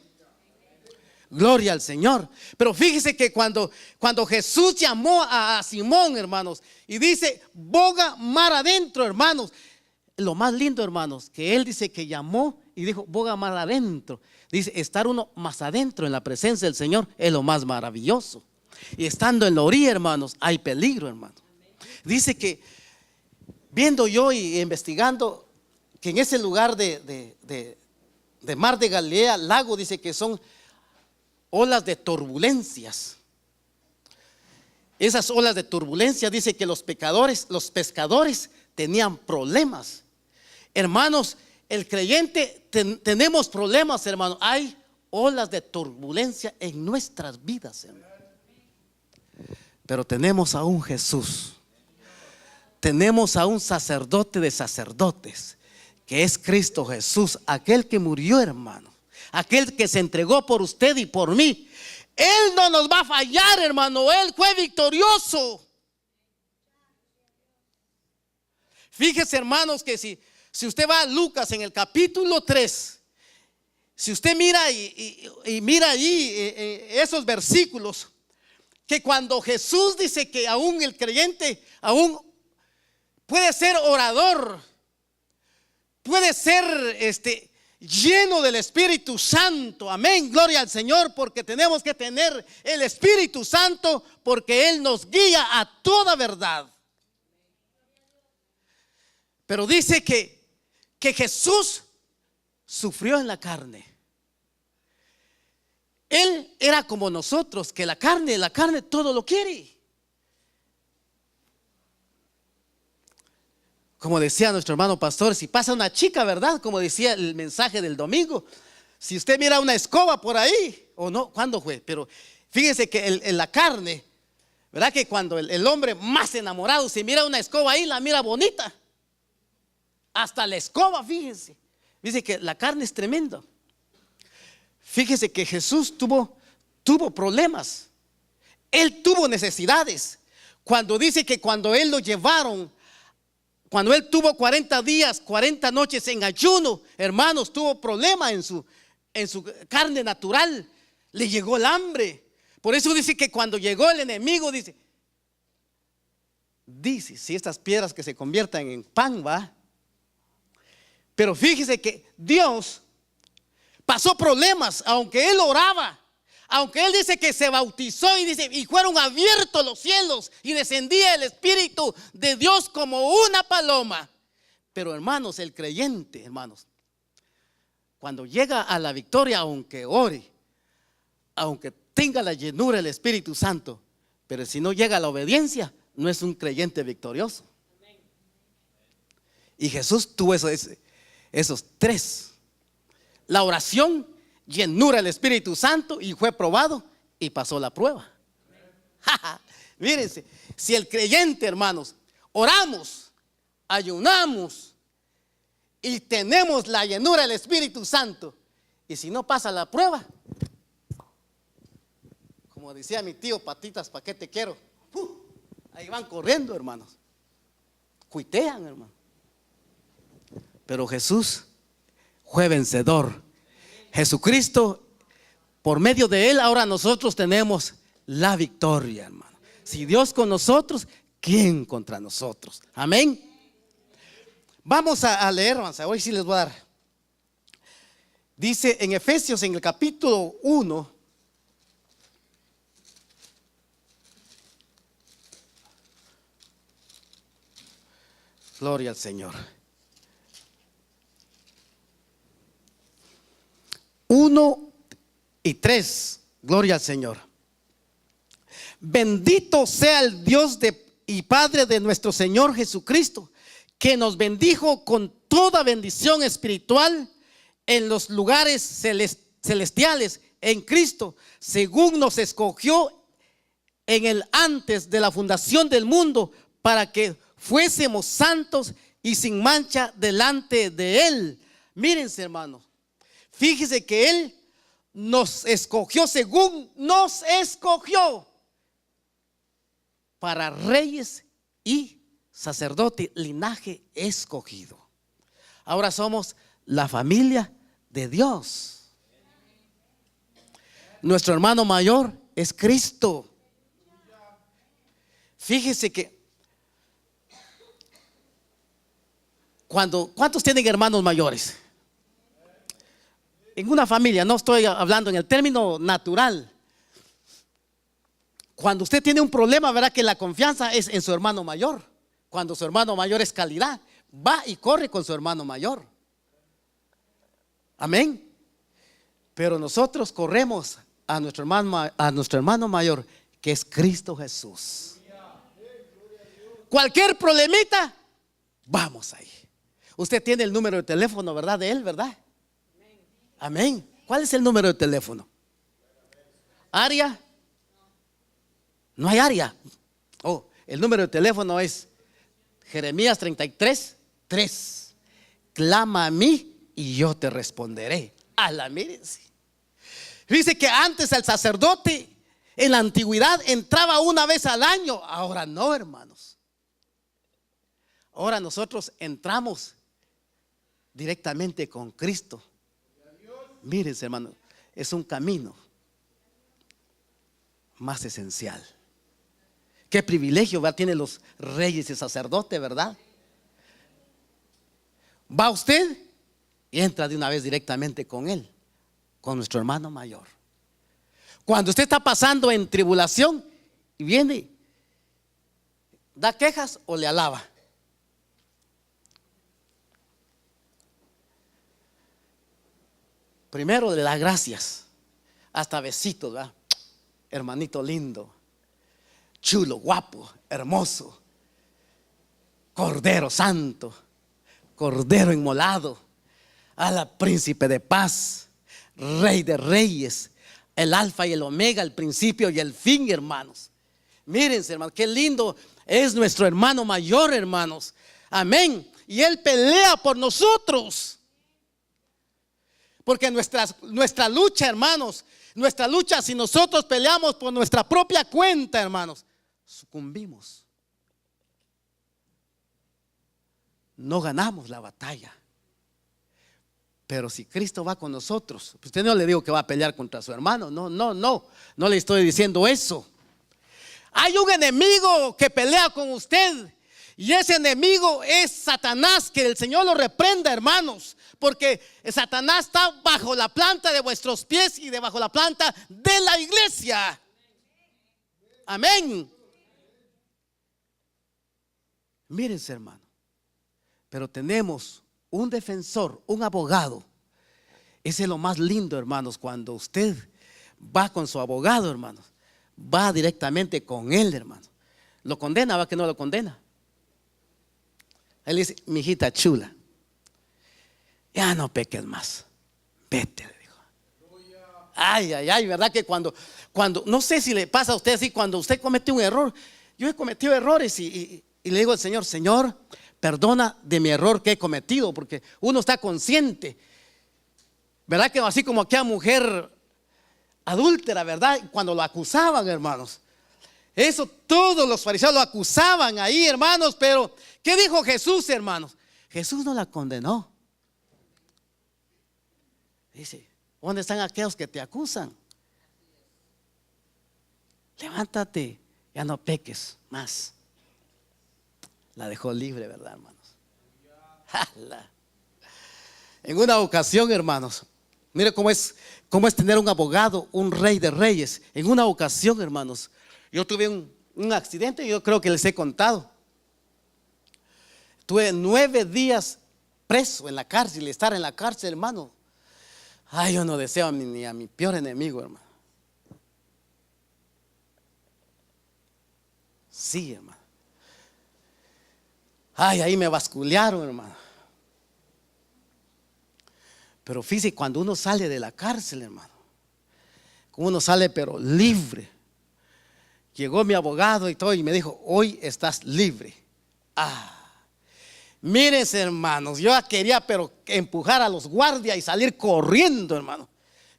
Gloria al Señor. Pero fíjese que cuando Jesús llamó a Simón, hermanos, y dice: boga mar adentro, hermanos. Lo más lindo, hermanos, que él dice que llamó y dijo: boga mar adentro. Dice, estar uno más adentro en la presencia del Señor es lo más maravilloso. Y estando en la orilla, hermanos, hay peligro, hermanos. Dice que, viendo yo y investigando, que en ese lugar de mar de Galilea, lago, dice que son olas de turbulencias. Esas olas de turbulencia, dice que los pescadores tenían problemas. Hermanos, el creyente tenemos problemas, hermano. Hay olas de turbulencia en nuestras vidas, hermano. Pero tenemos a un Jesús, tenemos a un sacerdote de sacerdotes, que es Cristo Jesús, aquel que murió, hermano, aquel que se entregó por usted y por mí. Él no nos va a fallar, hermano. Él fue victorioso. Fíjese, hermanos, que si usted va a Lucas en el capítulo 3, si usted mira y mira allí esos versículos, que cuando Jesús dice que aún el creyente aún puede ser orador, puede ser lleno del Espíritu Santo. Amén, gloria al Señor, porque tenemos que tener el Espíritu Santo, porque Él nos guía a toda verdad. Pero dice que Jesús sufrió en la carne. Él era como nosotros, que la carne todo lo quiere. Como decía nuestro hermano pastor, si pasa una chica, ¿verdad? Como decía el mensaje del domingo, si usted mira una escoba por ahí, o no, ¿cuándo fue? Pero fíjese que en la carne, ¿verdad? Que cuando el hombre más enamorado, si mira una escoba ahí, la mira bonita. Hasta la escoba, fíjense. Dice que la carne es tremenda. Fíjese que Jesús tuvo problemas. Él tuvo necesidades. Cuando dice que cuando Él lo llevaron Cuando él tuvo 40 días, 40 noches en ayuno, hermanos, tuvo problemas en su carne natural. Le llegó el hambre. Por eso dice que cuando llegó el enemigo, dice, si estas piedras que se conviertan en pan, va. Pero fíjese que Dios pasó problemas, aunque él oraba, aunque él dice que se bautizó y dice, y fueron abiertos los cielos y descendía el Espíritu de Dios como una paloma. Pero hermanos, el creyente, hermanos, cuando llega a la victoria, aunque ore, aunque tenga la llenura del Espíritu Santo, pero si no llega a la obediencia, no es un creyente victorioso. Y Jesús tuvo esos tres: la oración, llenura del Espíritu Santo, y fue probado y pasó la prueba. Mírense, si el creyente, hermanos, oramos, ayunamos y tenemos la llenura del Espíritu Santo, y si no pasa la prueba, como decía mi tío, patitas, ¿para qué te quiero? Ahí van corriendo, hermanos, cuitean, hermanos. Pero Jesús fue vencedor. Jesucristo, por medio de él, ahora nosotros tenemos la victoria, hermano. Si Dios con nosotros, ¿quién contra nosotros? Amén. Vamos a leer, hermanos. Hoy sí les voy a dar. Dice en Efesios, en el capítulo 1, gloria al Señor. 1 y 3, gloria al Señor. Bendito sea el Dios y Padre de nuestro Señor Jesucristo, que nos bendijo con toda bendición espiritual en los lugares celestiales en Cristo, según nos escogió en el antes de la fundación del mundo, para que fuésemos santos y sin mancha delante de él. Mírense, hermanos, fíjese que él nos escogió, según nos escogió, para reyes y sacerdote, linaje escogido. Ahora somos la familia de Dios. Nuestro hermano mayor es Cristo. Fíjese que ¿cuántos tienen hermanos mayores? En una familia, no estoy hablando en el término natural. Cuando usted tiene un problema, verá que la confianza es en su hermano mayor. Cuando su hermano mayor es calidad, va y corre con su hermano mayor. Amén. Pero nosotros corremos a nuestro hermano mayor, que es Cristo Jesús. Cualquier problemita, vamos ahí. Usted tiene el número de teléfono, ¿verdad? De él, ¿verdad? Amén. ¿Cuál es el número de teléfono? ¿Área? No hay área. Oh, el número de teléfono es Jeremías 33:3. Clama a mí y yo te responderé. Mírense. Dice que antes el sacerdote en la antigüedad entraba una vez al año. Ahora no, hermanos. Ahora nosotros entramos directamente con Cristo. Mírense, hermano, es un camino más esencial. Qué privilegio, ¿verdad? Tienen los reyes y sacerdotes, ¿verdad? Va usted y entra de una vez directamente con él, con nuestro hermano mayor. Cuando usted está pasando en tribulación y viene, da quejas o le alaba. Primero le da gracias, hasta besitos, ¿verdad? Hermanito lindo, chulo, guapo, hermoso, Cordero Santo, Cordero inmolado, a la Príncipe de paz, Rey de reyes, el alfa y el omega, el principio y el fin, hermanos. Mírense, hermanos, qué lindo es nuestro hermano mayor, hermanos. Amén. Y él pelea por nosotros. Porque nuestra lucha, hermanos, nuestra lucha, si nosotros peleamos por nuestra propia cuenta, hermanos, sucumbimos. no ganamos la batalla. Pero si Cristo va con nosotros, pues usted no le digo que va a pelear contra su hermano. No le estoy diciendo eso. Hay un enemigo que pelea con usted, y ese enemigo es Satanás. Que el Señor lo reprenda, hermanos, porque Satanás está bajo la planta de vuestros pies y debajo la planta de la iglesia. Amén. Mírense, hermano, pero tenemos un defensor, un abogado. Ese es lo más lindo, hermanos, cuando usted va con su abogado, hermanos, va directamente con él, hermano. Lo condena, va que no lo condena. Él dice: mi hijita chula, ya no peques más, vete, le dijo. Ay, verdad que cuando no sé si le pasa a usted así, cuando usted comete un error. Yo he cometido errores y le digo al Señor: Señor, perdona de mi error que he cometido, porque uno está consciente, verdad que así como aquella mujer adúltera, verdad, cuando lo acusaban, hermanos, eso todos los fariseos lo acusaban ahí, hermanos. Pero ¿qué dijo Jesús, hermanos? Jesús no la condenó. Dice: ¿dónde están aquellos que te acusan? Levántate, ya no peques más. La dejó libre, ¿verdad, hermanos? En una ocasión, hermanos, mire cómo es tener un abogado, un rey de reyes. En una ocasión, hermanos, yo tuve un accidente, yo creo que les he contado. Tuve 9 días preso en la cárcel, y estar en la cárcel, hermano. Ay, yo no deseo ni a mi peor enemigo, hermano. Sí, hermano. Ay, ahí me basculearon, hermano. Pero fíjese, cuando uno sale de la cárcel, hermano, uno sale pero libre. Llegó mi abogado y todo y me dijo: hoy estás libre. Mírense, hermanos, yo quería pero empujar a los guardias y salir corriendo, hermano.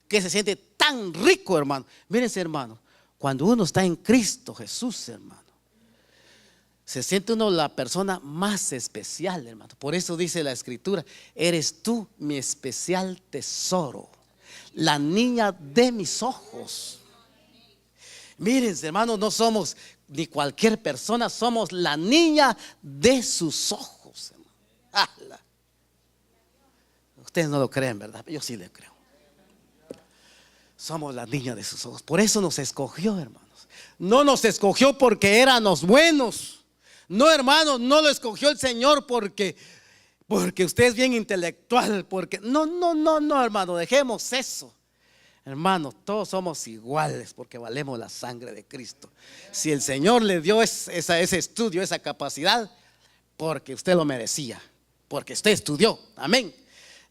Que se siente tan rico, hermano. Mírense, hermano, cuando uno está en Cristo Jesús, hermano, se siente uno la persona más especial, hermano. Por eso dice la Escritura: eres tú mi especial tesoro, la niña de mis ojos. Mírense, hermano, no somos ni cualquier persona, somos la niña de sus ojos, hermano. Ustedes no lo creen, ¿verdad? Yo sí le creo. Somos la niña de sus ojos. Por eso nos escogió, hermanos. No nos escogió porque éramos buenos. No, hermano, no lo escogió el Señor porque usted es bien intelectual, porque no, hermano, dejemos eso. Hermano, todos somos iguales porque valemos la sangre de Cristo. Si el Señor le dio ese estudio, esa capacidad, porque usted lo merecía, porque usted estudió. Amén.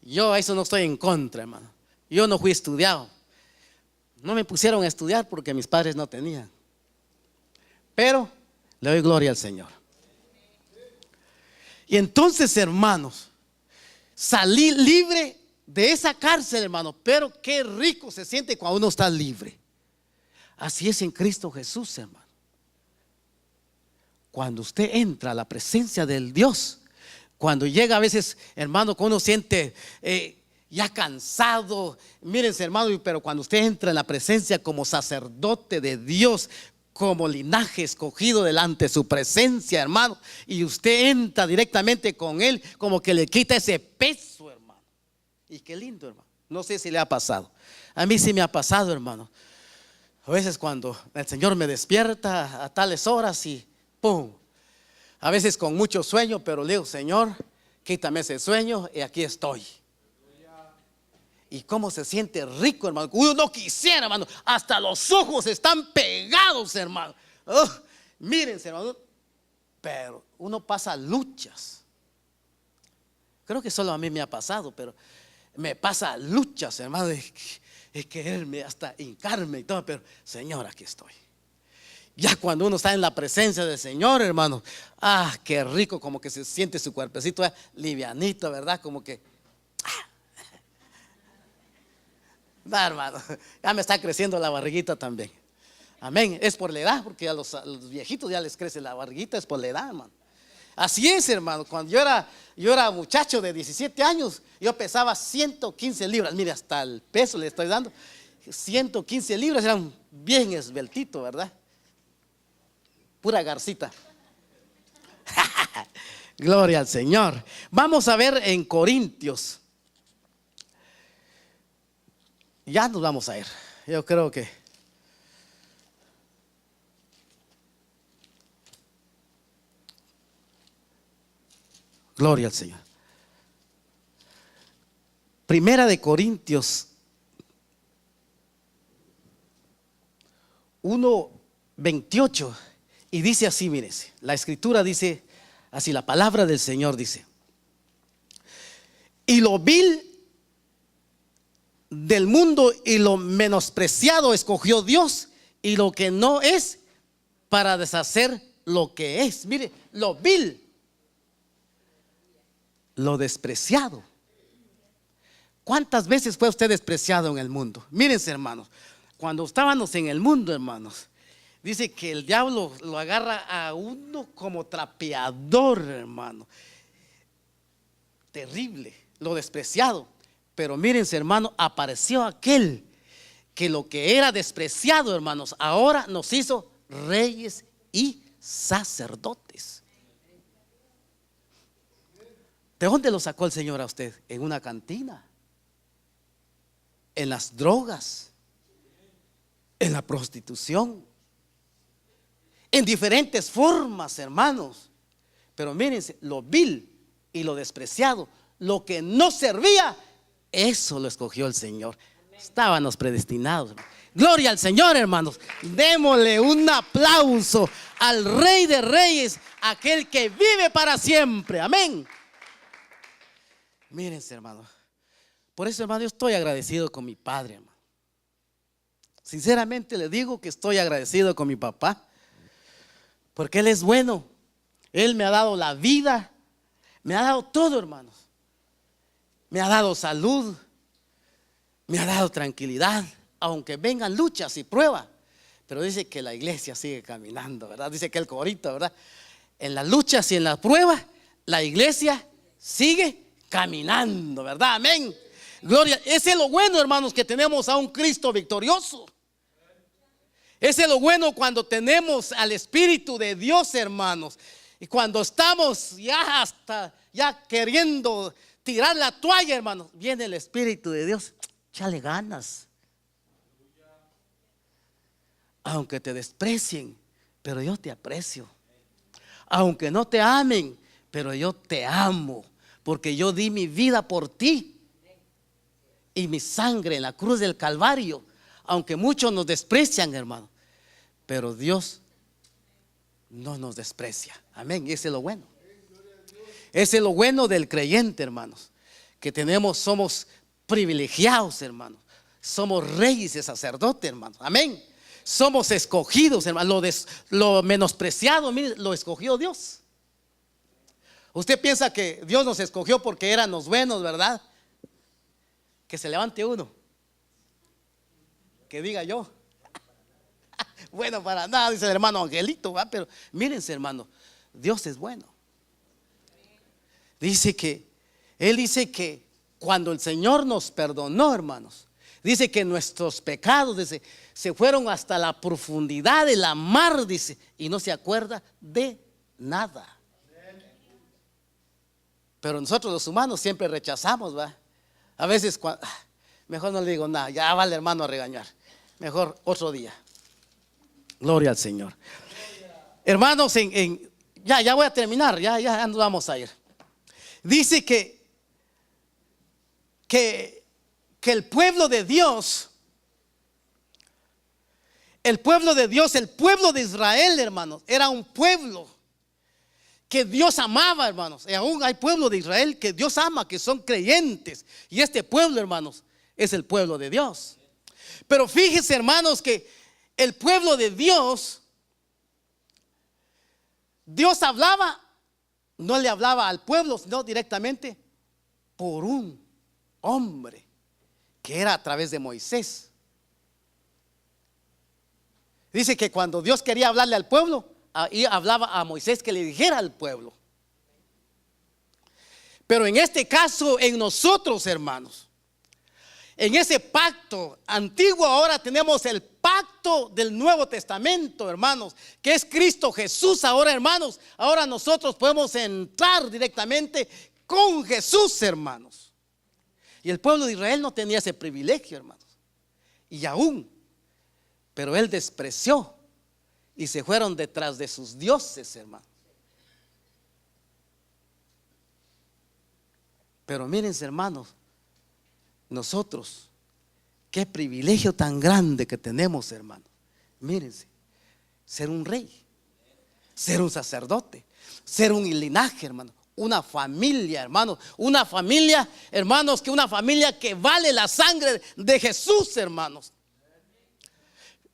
Yo a eso no estoy en contra, hermano. Yo no fui estudiado. No me pusieron a estudiar porque mis padres no tenían. Pero le doy gloria al Señor. Y entonces, hermanos, salí libre de esa cárcel, hermano. Pero qué rico se siente cuando uno está libre. Así es en Cristo Jesús, hermano. Cuando usted entra a la presencia del Dios, cuando llega a veces, hermano, cuando uno siente ya cansado, mírense, hermano, pero cuando usted entra en la presencia como sacerdote de Dios, como linaje escogido delante de su presencia, hermano, y usted entra directamente con Él, como que le quita ese peso, hermano. Y qué lindo, hermano. No sé si le ha pasado. A mí sí me ha pasado, hermano. A veces cuando el Señor me despierta a tales horas y ¡pum! A veces con mucho sueño, pero le digo: Señor, quítame ese sueño y aquí estoy. Y cómo se siente rico, hermano. Uno no quisiera, hermano. Hasta los ojos están pegados, hermano. Mírense, hermano. Pero uno pasa luchas. Creo que solo a mí me ha pasado, pero me pasa luchas, hermano. Es quererme hasta hincarme y todo. Pero Señor, aquí estoy. Ya cuando uno está en la presencia del Señor, hermano, qué rico, como que se siente su cuerpecito livianito, ¿verdad? Como que no, hermano, ya me está creciendo la barriguita también. Amén. Es por la edad, porque a los viejitos ya les crece la barriguita, es por la edad, hermano. Así es, hermano. Cuando yo era muchacho de 17 años, yo pesaba 115 libras. Mire, hasta el peso le estoy dando. 115 libras, eran bien esbeltito, ¿verdad? Pura garcita. Gloria al Señor. Vamos a ver en Corintios. Ya nos vamos a ir. Yo creo que gloria al Señor. Primera de Corintios 1:28. Y dice así, mírese, la escritura dice así, la palabra del Señor dice: y lo vil del mundo y lo menospreciado escogió Dios, y lo que no es, para deshacer lo que es. Mire, lo vil, lo despreciado. ¿Cuántas veces fue usted despreciado en el mundo? Mírense, hermanos, cuando estábamos en el mundo, hermanos, dice que el diablo lo agarra a uno como trapeador, hermano. Terrible, lo despreciado. Pero mírense, hermano, apareció aquel que lo que era despreciado, hermanos, ahora nos hizo reyes y sacerdotes. ¿De dónde lo sacó el Señor a usted? En una cantina, en las drogas, en la prostitución, en diferentes formas, hermanos. Pero mírense, lo vil y lo despreciado, lo que no servía, eso lo escogió el Señor. Estábamos predestinados. Gloria al Señor, hermanos. Démosle un aplauso al Rey de Reyes, aquel que vive para siempre. Amén. Mírense, hermano. Por eso, hermano, yo estoy agradecido con mi padre, hermano. Sinceramente le digo que estoy agradecido con mi papá, porque él es bueno. Él me ha dado la vida, me ha dado todo, hermanos. Me ha dado salud, me ha dado tranquilidad, aunque vengan luchas y pruebas. Pero dice que la iglesia sigue caminando, ¿verdad? Dice que el corito, ¿verdad? En las luchas y en las pruebas, la iglesia sigue caminando, ¿verdad? Amén. Gloria. Ese es lo bueno, hermanos, que tenemos a un Cristo victorioso. Ese es lo bueno cuando tenemos al Espíritu de Dios, hermanos. Y cuando estamos ya queriendo tirar la toalla, hermanos, viene el Espíritu de Dios. Échale ganas. Aunque te desprecien, pero yo te aprecio. Aunque no te amen, pero yo te amo, porque yo di mi vida por ti y mi sangre en la cruz del Calvario. Aunque muchos nos desprecian, hermano, pero Dios no nos desprecia. Amén. Ese es lo bueno. Ese es lo bueno del creyente, hermanos, que somos privilegiados, hermanos. Somos reyes y sacerdotes, hermanos. Amén. Somos escogidos, hermano. Lo menospreciado, mire, lo escogió Dios. Usted piensa que Dios nos escogió porque éramos buenos, ¿verdad? Que se levante uno, que diga yo. Bueno, para nada, dice el hermano Angelito, ¿va? Pero mírense, hermano, Dios es bueno. Él dice que cuando el Señor nos perdonó, hermanos, dice que nuestros pecados, dice, se fueron hasta la profundidad de la mar, dice, y no se acuerda de nada. Pero nosotros los humanos siempre rechazamos, ¿va? A veces, mejor no le digo nada, ya va el hermano a regañar. Mejor otro día. Gloria al Señor. Hermanos, ya voy a terminar, ya nos vamos a ir. Dice que el pueblo de Dios, el pueblo de Israel, hermanos, era un pueblo que Dios amaba, hermanos. Y aún hay pueblo de Israel que Dios ama, que son creyentes. Y este pueblo, hermanos, es el pueblo de Dios. Pero fíjense, hermanos, que el pueblo de Dios hablaba, no le hablaba al pueblo, sino directamente por un hombre, que era a través de Moisés. Dice que cuando Dios quería hablarle al pueblo, ahí hablaba a Moisés que le dijera al pueblo. Pero en este caso, en nosotros, hermanos, en ese pacto antiguo, ahora tenemos el pacto del Nuevo Testamento, hermanos, que es Cristo Jesús. Ahora, hermanos, ahora nosotros podemos entrar directamente con Jesús, hermanos. Y el pueblo de Israel no tenía ese privilegio, hermanos. Y aún, pero él despreció y se fueron detrás de sus dioses, hermanos. Pero mírense, hermanos, nosotros, qué privilegio tan grande que tenemos, hermanos. Mírense, ser un rey, ser un sacerdote, ser un linaje, hermanos. Una familia, hermanos, una familia, hermanos, que una familia que vale la sangre de Jesús, hermanos.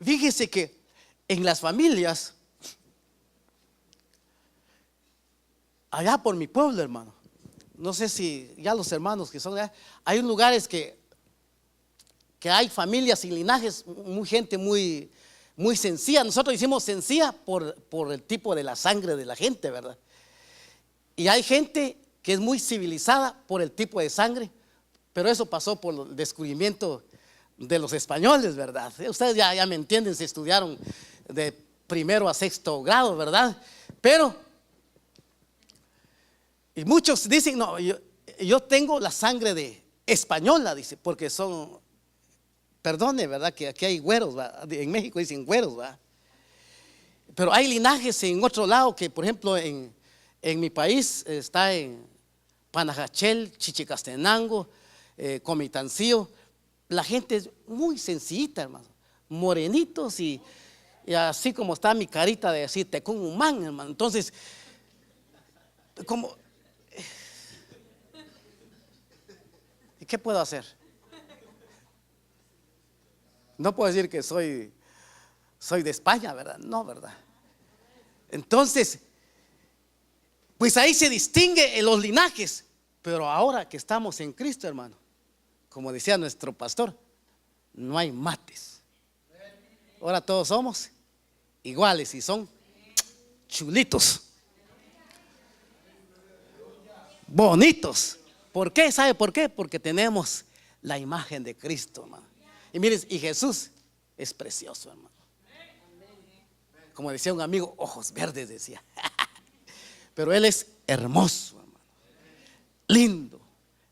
Fíjese que en las familias, allá por mi pueblo, hermano, no sé si ya los hermanos que son allá, hay lugares que hay familias y linajes, gente muy sencilla. Nosotros hicimos sencilla por el tipo de la sangre de la gente, ¿verdad? Y hay gente que es muy civilizada por el tipo de sangre, pero eso pasó por el descubrimiento de los españoles, ¿verdad? Ustedes ya me entienden, se estudiaron de primero a sexto grado, ¿verdad? Pero, y muchos dicen, no, yo tengo la sangre de española, dice, porque son, perdone, ¿verdad? Que aquí hay güeros, ¿verdad? En México dicen güeros, ¿verdad? Pero hay linajes en otro lado que, por ejemplo, en mi país está en Panajachel, Chichicastenango, Comitancillo. La gente es muy sencillita, hermano, morenitos y así como está mi carita de decir Tecún Humán, hermano. Entonces, como, ¿y qué puedo hacer? No puedo decir que soy de España, ¿verdad? No, ¿verdad? Entonces, pues ahí se distingue los linajes. Pero ahora que estamos en Cristo, hermano, como decía nuestro pastor, no hay mates. Ahora todos somos iguales y son chulitos, bonitos. ¿Por qué? ¿Sabe por qué? Porque tenemos la imagen de Cristo, hermano. Y miren, y Jesús es precioso, hermano. Como decía un amigo, ojos verdes, decía. Pero Él es hermoso, hermano, lindo,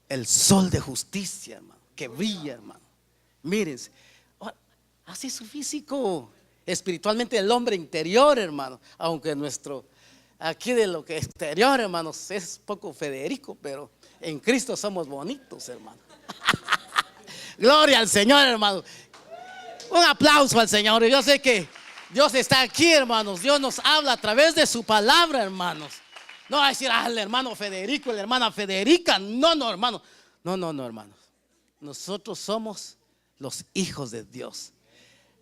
el sol de justicia, hermano, que brilla, hermano. Mírense, así es su físico, espiritualmente el hombre interior, hermano. Aunque nuestro, aquí de lo que exterior, hermanos, es poco Federico, pero en Cristo somos bonitos, hermano. Gloria al Señor, hermano. Un aplauso al Señor. Yo sé que Dios está aquí, hermanos. Dios nos habla a través de su palabra, hermanos. No va a decir, el hermano Federico, la hermana Federica. No, hermano. No, hermanos. Nosotros somos los hijos de Dios,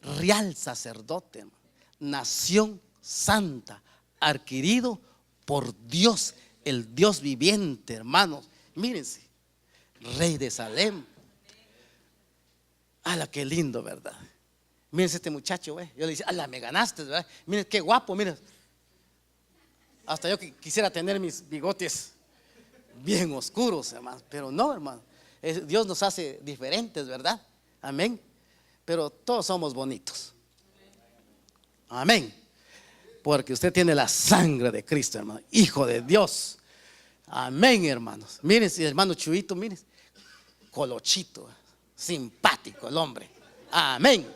real sacerdote, hermano, nación santa, adquirido por Dios, el Dios viviente, hermanos. Mírense, rey de Salem. ¡Hala, qué lindo!, ¿verdad? Mírense este muchacho, yo le decía, ¡hala, me ganaste!, ¿verdad? Miren qué guapo, miren. Hasta yo quisiera tener mis bigotes bien oscuros, hermano. Pero no, hermano. Dios nos hace diferentes, ¿verdad? Amén. Pero todos somos bonitos. Amén. Porque usted tiene la sangre de Cristo, hermano. Hijo de Dios. Amén, hermanos. Miren, hermano Chuito, miren. Colochito. Simpático el hombre. Amén.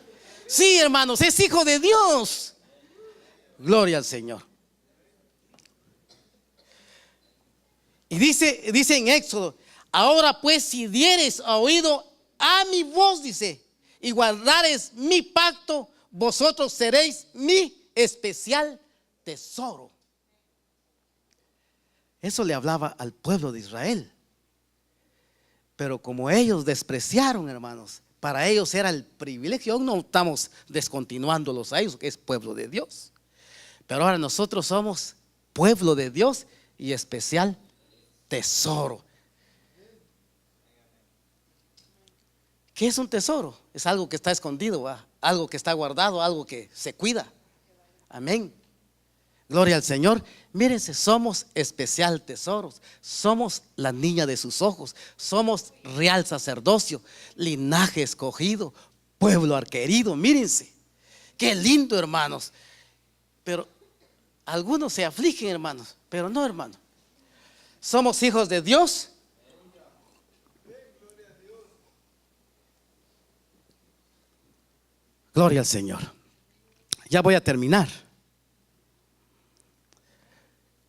Sí, hermanos, es hijo de Dios. Gloria al Señor. Y dice en Éxodo, ahora pues si dieres oído a mi voz, dice, y guardares mi pacto, vosotros seréis mi especial tesoro. Eso le hablaba al pueblo de Israel. Pero como ellos despreciaron, hermanos, para ellos era el privilegio. Aún no estamos descontinuándolos a ellos, que es pueblo de Dios. Pero ahora nosotros somos pueblo de Dios y especial tesoro. ¿Qué es un tesoro? Es algo que está escondido, ¿va? Algo que está guardado, algo que se cuida. Amén. Gloria al Señor. Mírense, somos especial tesoros, somos la niña de sus ojos, somos real sacerdocio, linaje escogido, pueblo adquirido. Mírense, qué lindo, hermanos. Pero algunos se afligen, hermanos, pero no, hermanos. Somos hijos de Dios. Gloria al Señor. Ya voy a terminar.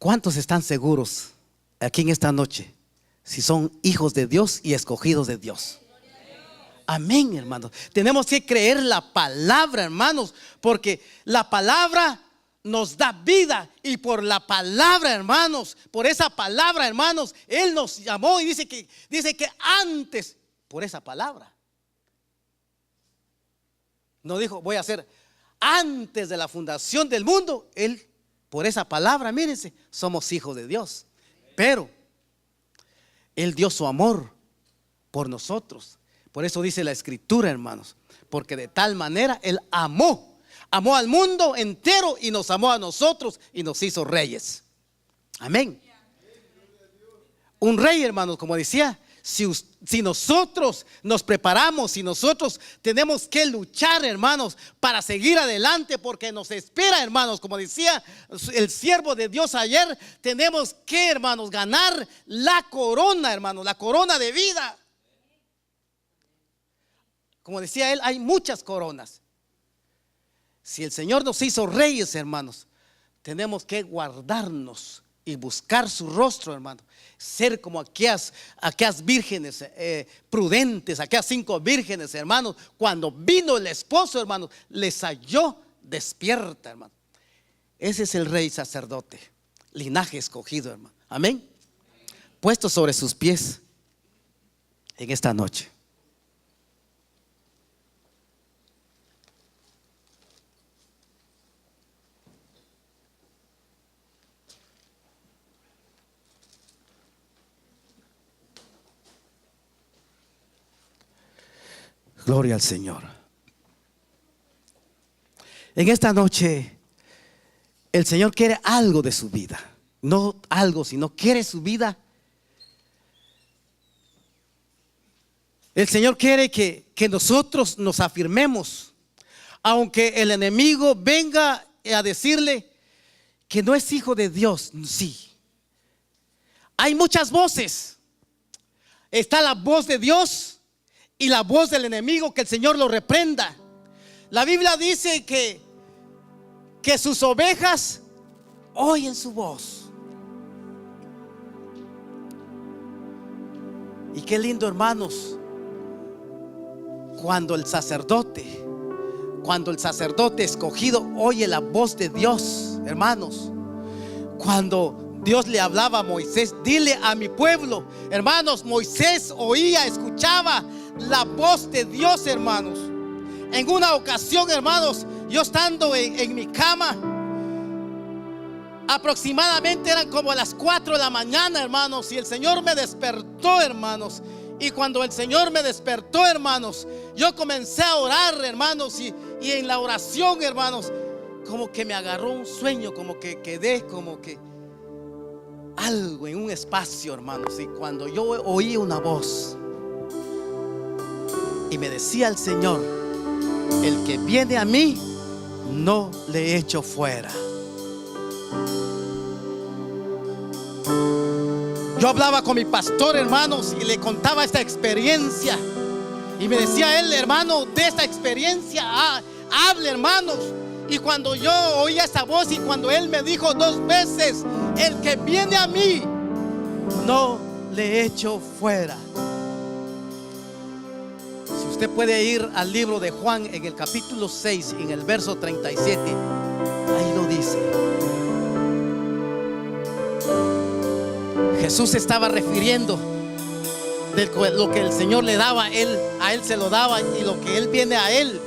¿Cuántos están seguros aquí en esta noche si son hijos de Dios y escogidos de Dios? Amén, hermanos. Tenemos que creer la palabra, hermanos, porque la palabra nos da vida, y por la palabra, hermanos, por esa palabra, hermanos, Él nos llamó y dice que antes, por esa palabra, no dijo voy a hacer antes de la fundación del mundo. Él, por esa palabra, mírense, somos hijos de Dios. Pero Él dio su amor por nosotros. Por eso dice la Escritura, hermanos, porque de tal manera Él amó al mundo entero y nos amó a nosotros y nos hizo reyes. Amén. Un rey, hermanos, como decía, si nosotros nos preparamos, si nosotros tenemos que luchar, hermanos, para seguir adelante, porque nos espera, hermanos, como decía el siervo de Dios ayer, tenemos que, hermanos, ganar la corona, hermanos, la corona de vida. Como decía él, hay muchas coronas. Si el Señor nos hizo reyes, hermanos, tenemos que guardarnos y buscar su rostro, hermano. Ser como aquellas vírgenes prudentes, aquellas 5 vírgenes, hermanos. Cuando vino el esposo, hermanos, les halló despierta, hermano. Ese es el rey sacerdote, linaje escogido, hermano. Amén. Puesto sobre sus pies en esta noche. Gloria al Señor. En esta noche el Señor quiere algo de su vida. No algo, sino quiere su vida. El Señor quiere que nosotros nos afirmemos, aunque el enemigo venga a decirle que no es hijo de Dios. Sí, hay muchas voces. Está la voz de Dios y la voz del enemigo, que el Señor lo reprenda. La Biblia dice que sus ovejas oyen su voz. Y qué lindo, hermanos, cuando el sacerdote escogido oye la voz de Dios, hermanos. Cuando Dios le hablaba a Moisés, dile a mi pueblo, hermanos, Moisés oía, escuchaba la voz de Dios, hermanos. En una ocasión, hermanos, yo estando en mi cama, aproximadamente eran como a las 4 de la mañana, hermanos, y el Señor me despertó, hermanos. Y cuando el Señor me despertó, hermanos, yo comencé a orar, hermanos, y en la oración, hermanos, como que me agarró un sueño, como que quedé como que algo en un espacio, hermanos. Y cuando yo oí una voz y me decía el Señor, el que viene a mí no le echo fuera. Yo hablaba con mi pastor, hermanos, y le contaba esta experiencia, y me decía él, hermano, de esta experiencia hable, hermanos. Y cuando yo oía esa voz, y cuando él me dijo 2 veces, el que viene a mí no le echo fuera. Si usted puede ir al libro de Juan, en el capítulo 6, en el verso 37, ahí lo dice. Jesús estaba refiriendo de lo que el Señor le daba, a él se lo daba, y lo que él viene a él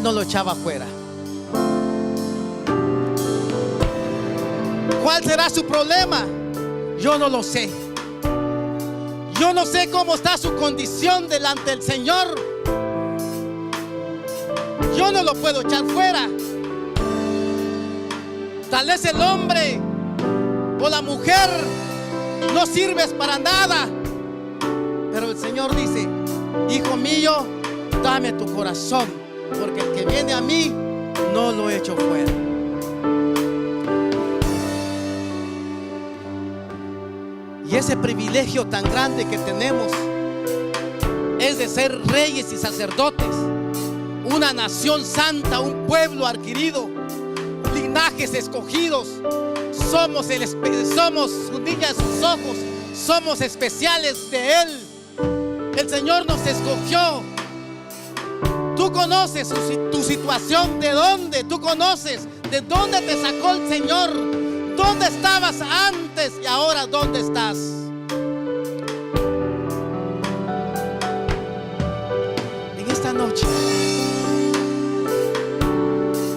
no lo echaba fuera. ¿Cuál será su problema? Yo no lo sé. Yo no sé cómo está su condición delante del Señor. Yo no lo puedo echar fuera. Tal vez el hombre o la mujer no sirves para nada, pero el Señor dice: hijo mío, dame tu corazón, porque el que viene a mí no lo echo fuera. Y ese privilegio tan grande que tenemos es de ser reyes y sacerdotes, una nación santa, un pueblo adquirido, linajes escogidos. Somos su niña de sus ojos, somos especiales de Él. El Señor nos escogió. Tú conoces tu situación, de dónde, tú conoces de dónde te sacó el Señor, dónde estabas antes y ahora dónde estás. En esta noche,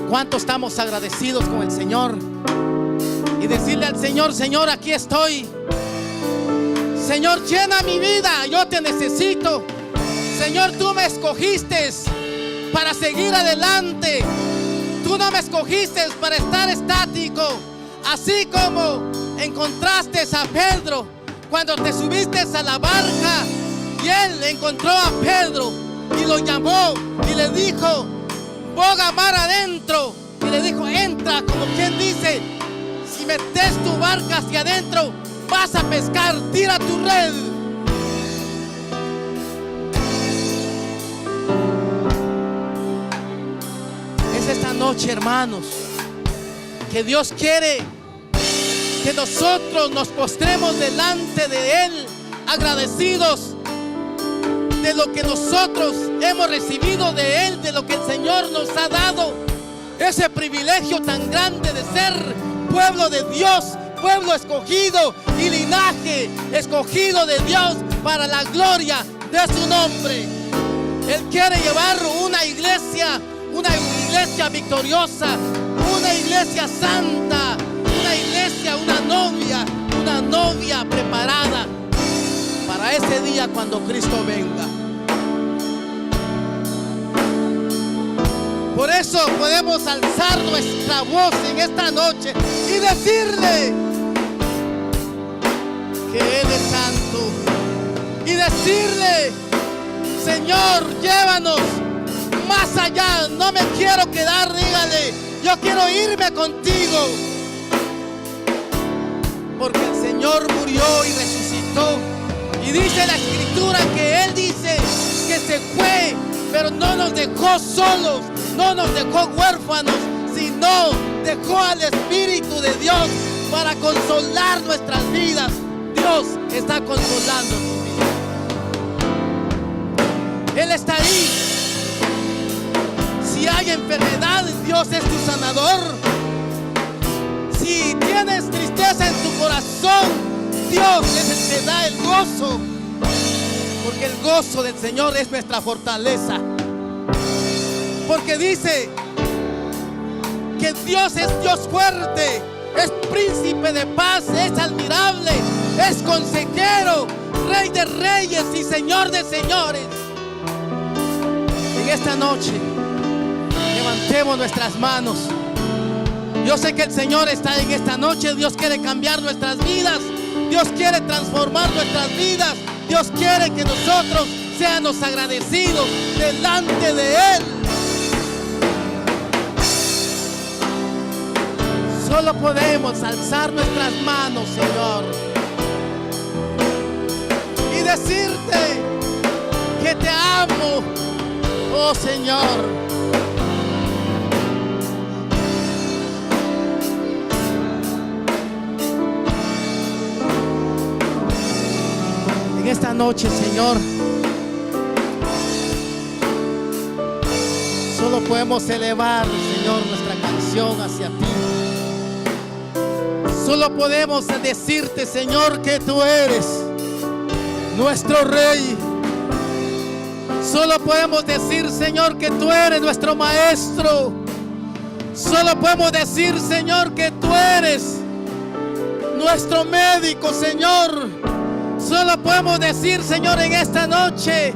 ¿cuánto estamos agradecidos con el Señor? Y decirle al Señor: Señor, aquí estoy. Señor, llena mi vida, yo te necesito. Señor, tú me escogiste para seguir adelante. Tú no me escogiste para estar estático. Así como encontraste a Pedro cuando te subiste a la barca, y él encontró a Pedro y lo llamó y le dijo: boga mar adentro. Y le dijo: entra, como quien dice, si metes tu barca hacia adentro, vas a pescar, tira tu red. Es esta noche, hermanos, que Dios quiere que nosotros nos postremos delante de Él, agradecidos de lo que nosotros hemos recibido de Él, de lo que el Señor nos ha dado. Ese privilegio tan grande de ser pueblo de Dios, pueblo escogido y linaje escogido de Dios para la gloria de su nombre. Él quiere llevar una iglesia victoriosa, una iglesia santa, una iglesia, una novia preparada para ese día cuando Cristo venga. Por eso podemos alzar nuestra voz en esta noche y decirle que Él es santo, y decirle: Señor, llévanos más allá, no me quiero quedar, dígale, yo quiero irme contigo, porque el Señor murió y resucitó, y dice la Escritura que Él dice que se fue, pero no nos dejó solos, no nos dejó huérfanos, sino dejó al Espíritu de Dios para consolar nuestras vidas. Dios está consolando tu vida. Él está ahí. Si hay enfermedad, Dios es tu sanador. Si tienes tristeza en tu corazón, Dios es el que da el gozo, porque el gozo del Señor es nuestra fortaleza. Porque dice que Dios es Dios fuerte, es príncipe de paz, es admirable, es consejero, Rey de reyes y Señor de señores. En esta noche levantemos nuestras manos. Yo sé que el Señor está en esta noche. Dios quiere cambiar nuestras vidas, Dios quiere transformar nuestras vidas, Dios quiere que nosotros seamos agradecidos delante de Él. Solo podemos alzar nuestras manos, Señor, y decirte que te amo, oh Señor. En esta noche, Señor, solo podemos elevar, Señor, nuestra canción hacia ti. Solo podemos decirte, Señor, que tú eres nuestro Rey. Solo podemos decir, Señor, que tú eres nuestro Maestro. Solo podemos decir, Señor, que tú eres nuestro médico, Señor. Solo podemos decir, Señor, en esta noche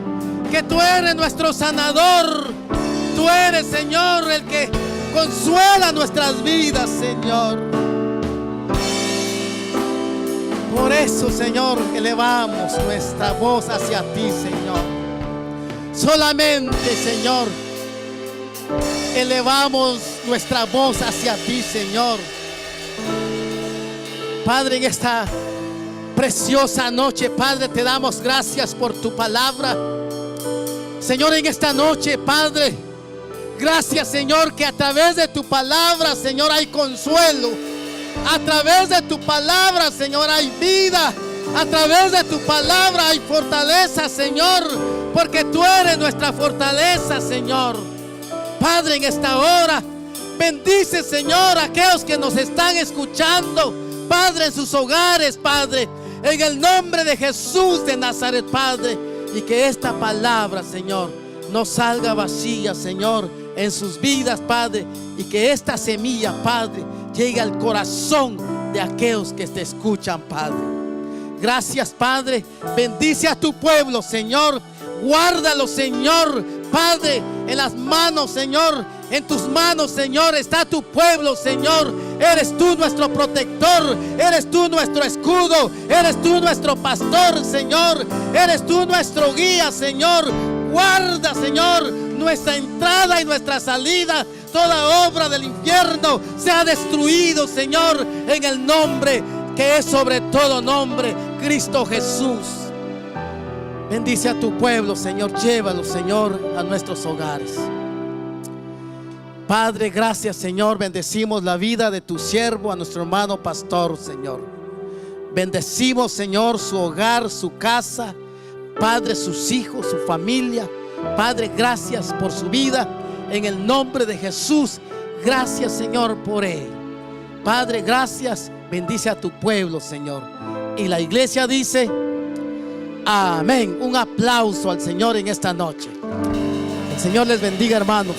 que tú eres nuestro sanador. Tú eres, Señor, el que Consuela nuestras vidas, Señor. Por eso, Señor, elevamos nuestra voz hacia ti, Señor. Solamente, Señor, elevamos nuestra voz hacia ti, Señor. Padre, en esta preciosa noche, Padre, te damos gracias por tu palabra. Señor, en esta noche, Padre, gracias, Señor, que a través de tu palabra, Señor, hay consuelo. A través de tu palabra, Señor, hay vida. A través de tu palabra hay fortaleza, Señor, porque tú eres nuestra fortaleza, Señor. Padre, en esta hora, bendice, Señor, a aquellos que nos están escuchando, Padre, en sus hogares, Padre, en el nombre de Jesús de Nazaret, Padre. Y que esta palabra, Señor, no salga vacía, Señor, en sus vidas, Padre. Y que esta semilla, Padre, llegue al corazón de aquellos que te escuchan, Padre. Gracias, Padre. Bendice a tu pueblo, Señor. Guárdalo, Señor, Padre, en las manos, Señor. En tus manos, Señor, está tu pueblo, Señor. Eres tú nuestro protector. Eres tú nuestro escudo. Eres tú nuestro pastor, Señor. Eres tú nuestro guía, Señor. Guarda, Señor, nuestra entrada y nuestra salida. Toda obra del infierno sea destruido, Señor, en el nombre que es sobre todo nombre, Cristo Jesús. Bendice a tu pueblo, Señor. Llévalo, Señor, a nuestros hogares. Padre, gracias, Señor. Bendecimos la vida de tu siervo, a nuestro hermano pastor, Señor. Bendecimos, Señor, su hogar, su casa, Padre, sus hijos, su familia. Padre, gracias por su vida. En el nombre de Jesús, gracias, Señor, por él. Padre, gracias. Bendice a tu pueblo, Señor. Y la iglesia dice: amén. Un aplauso al Señor en esta noche. El Señor les bendiga, hermanos.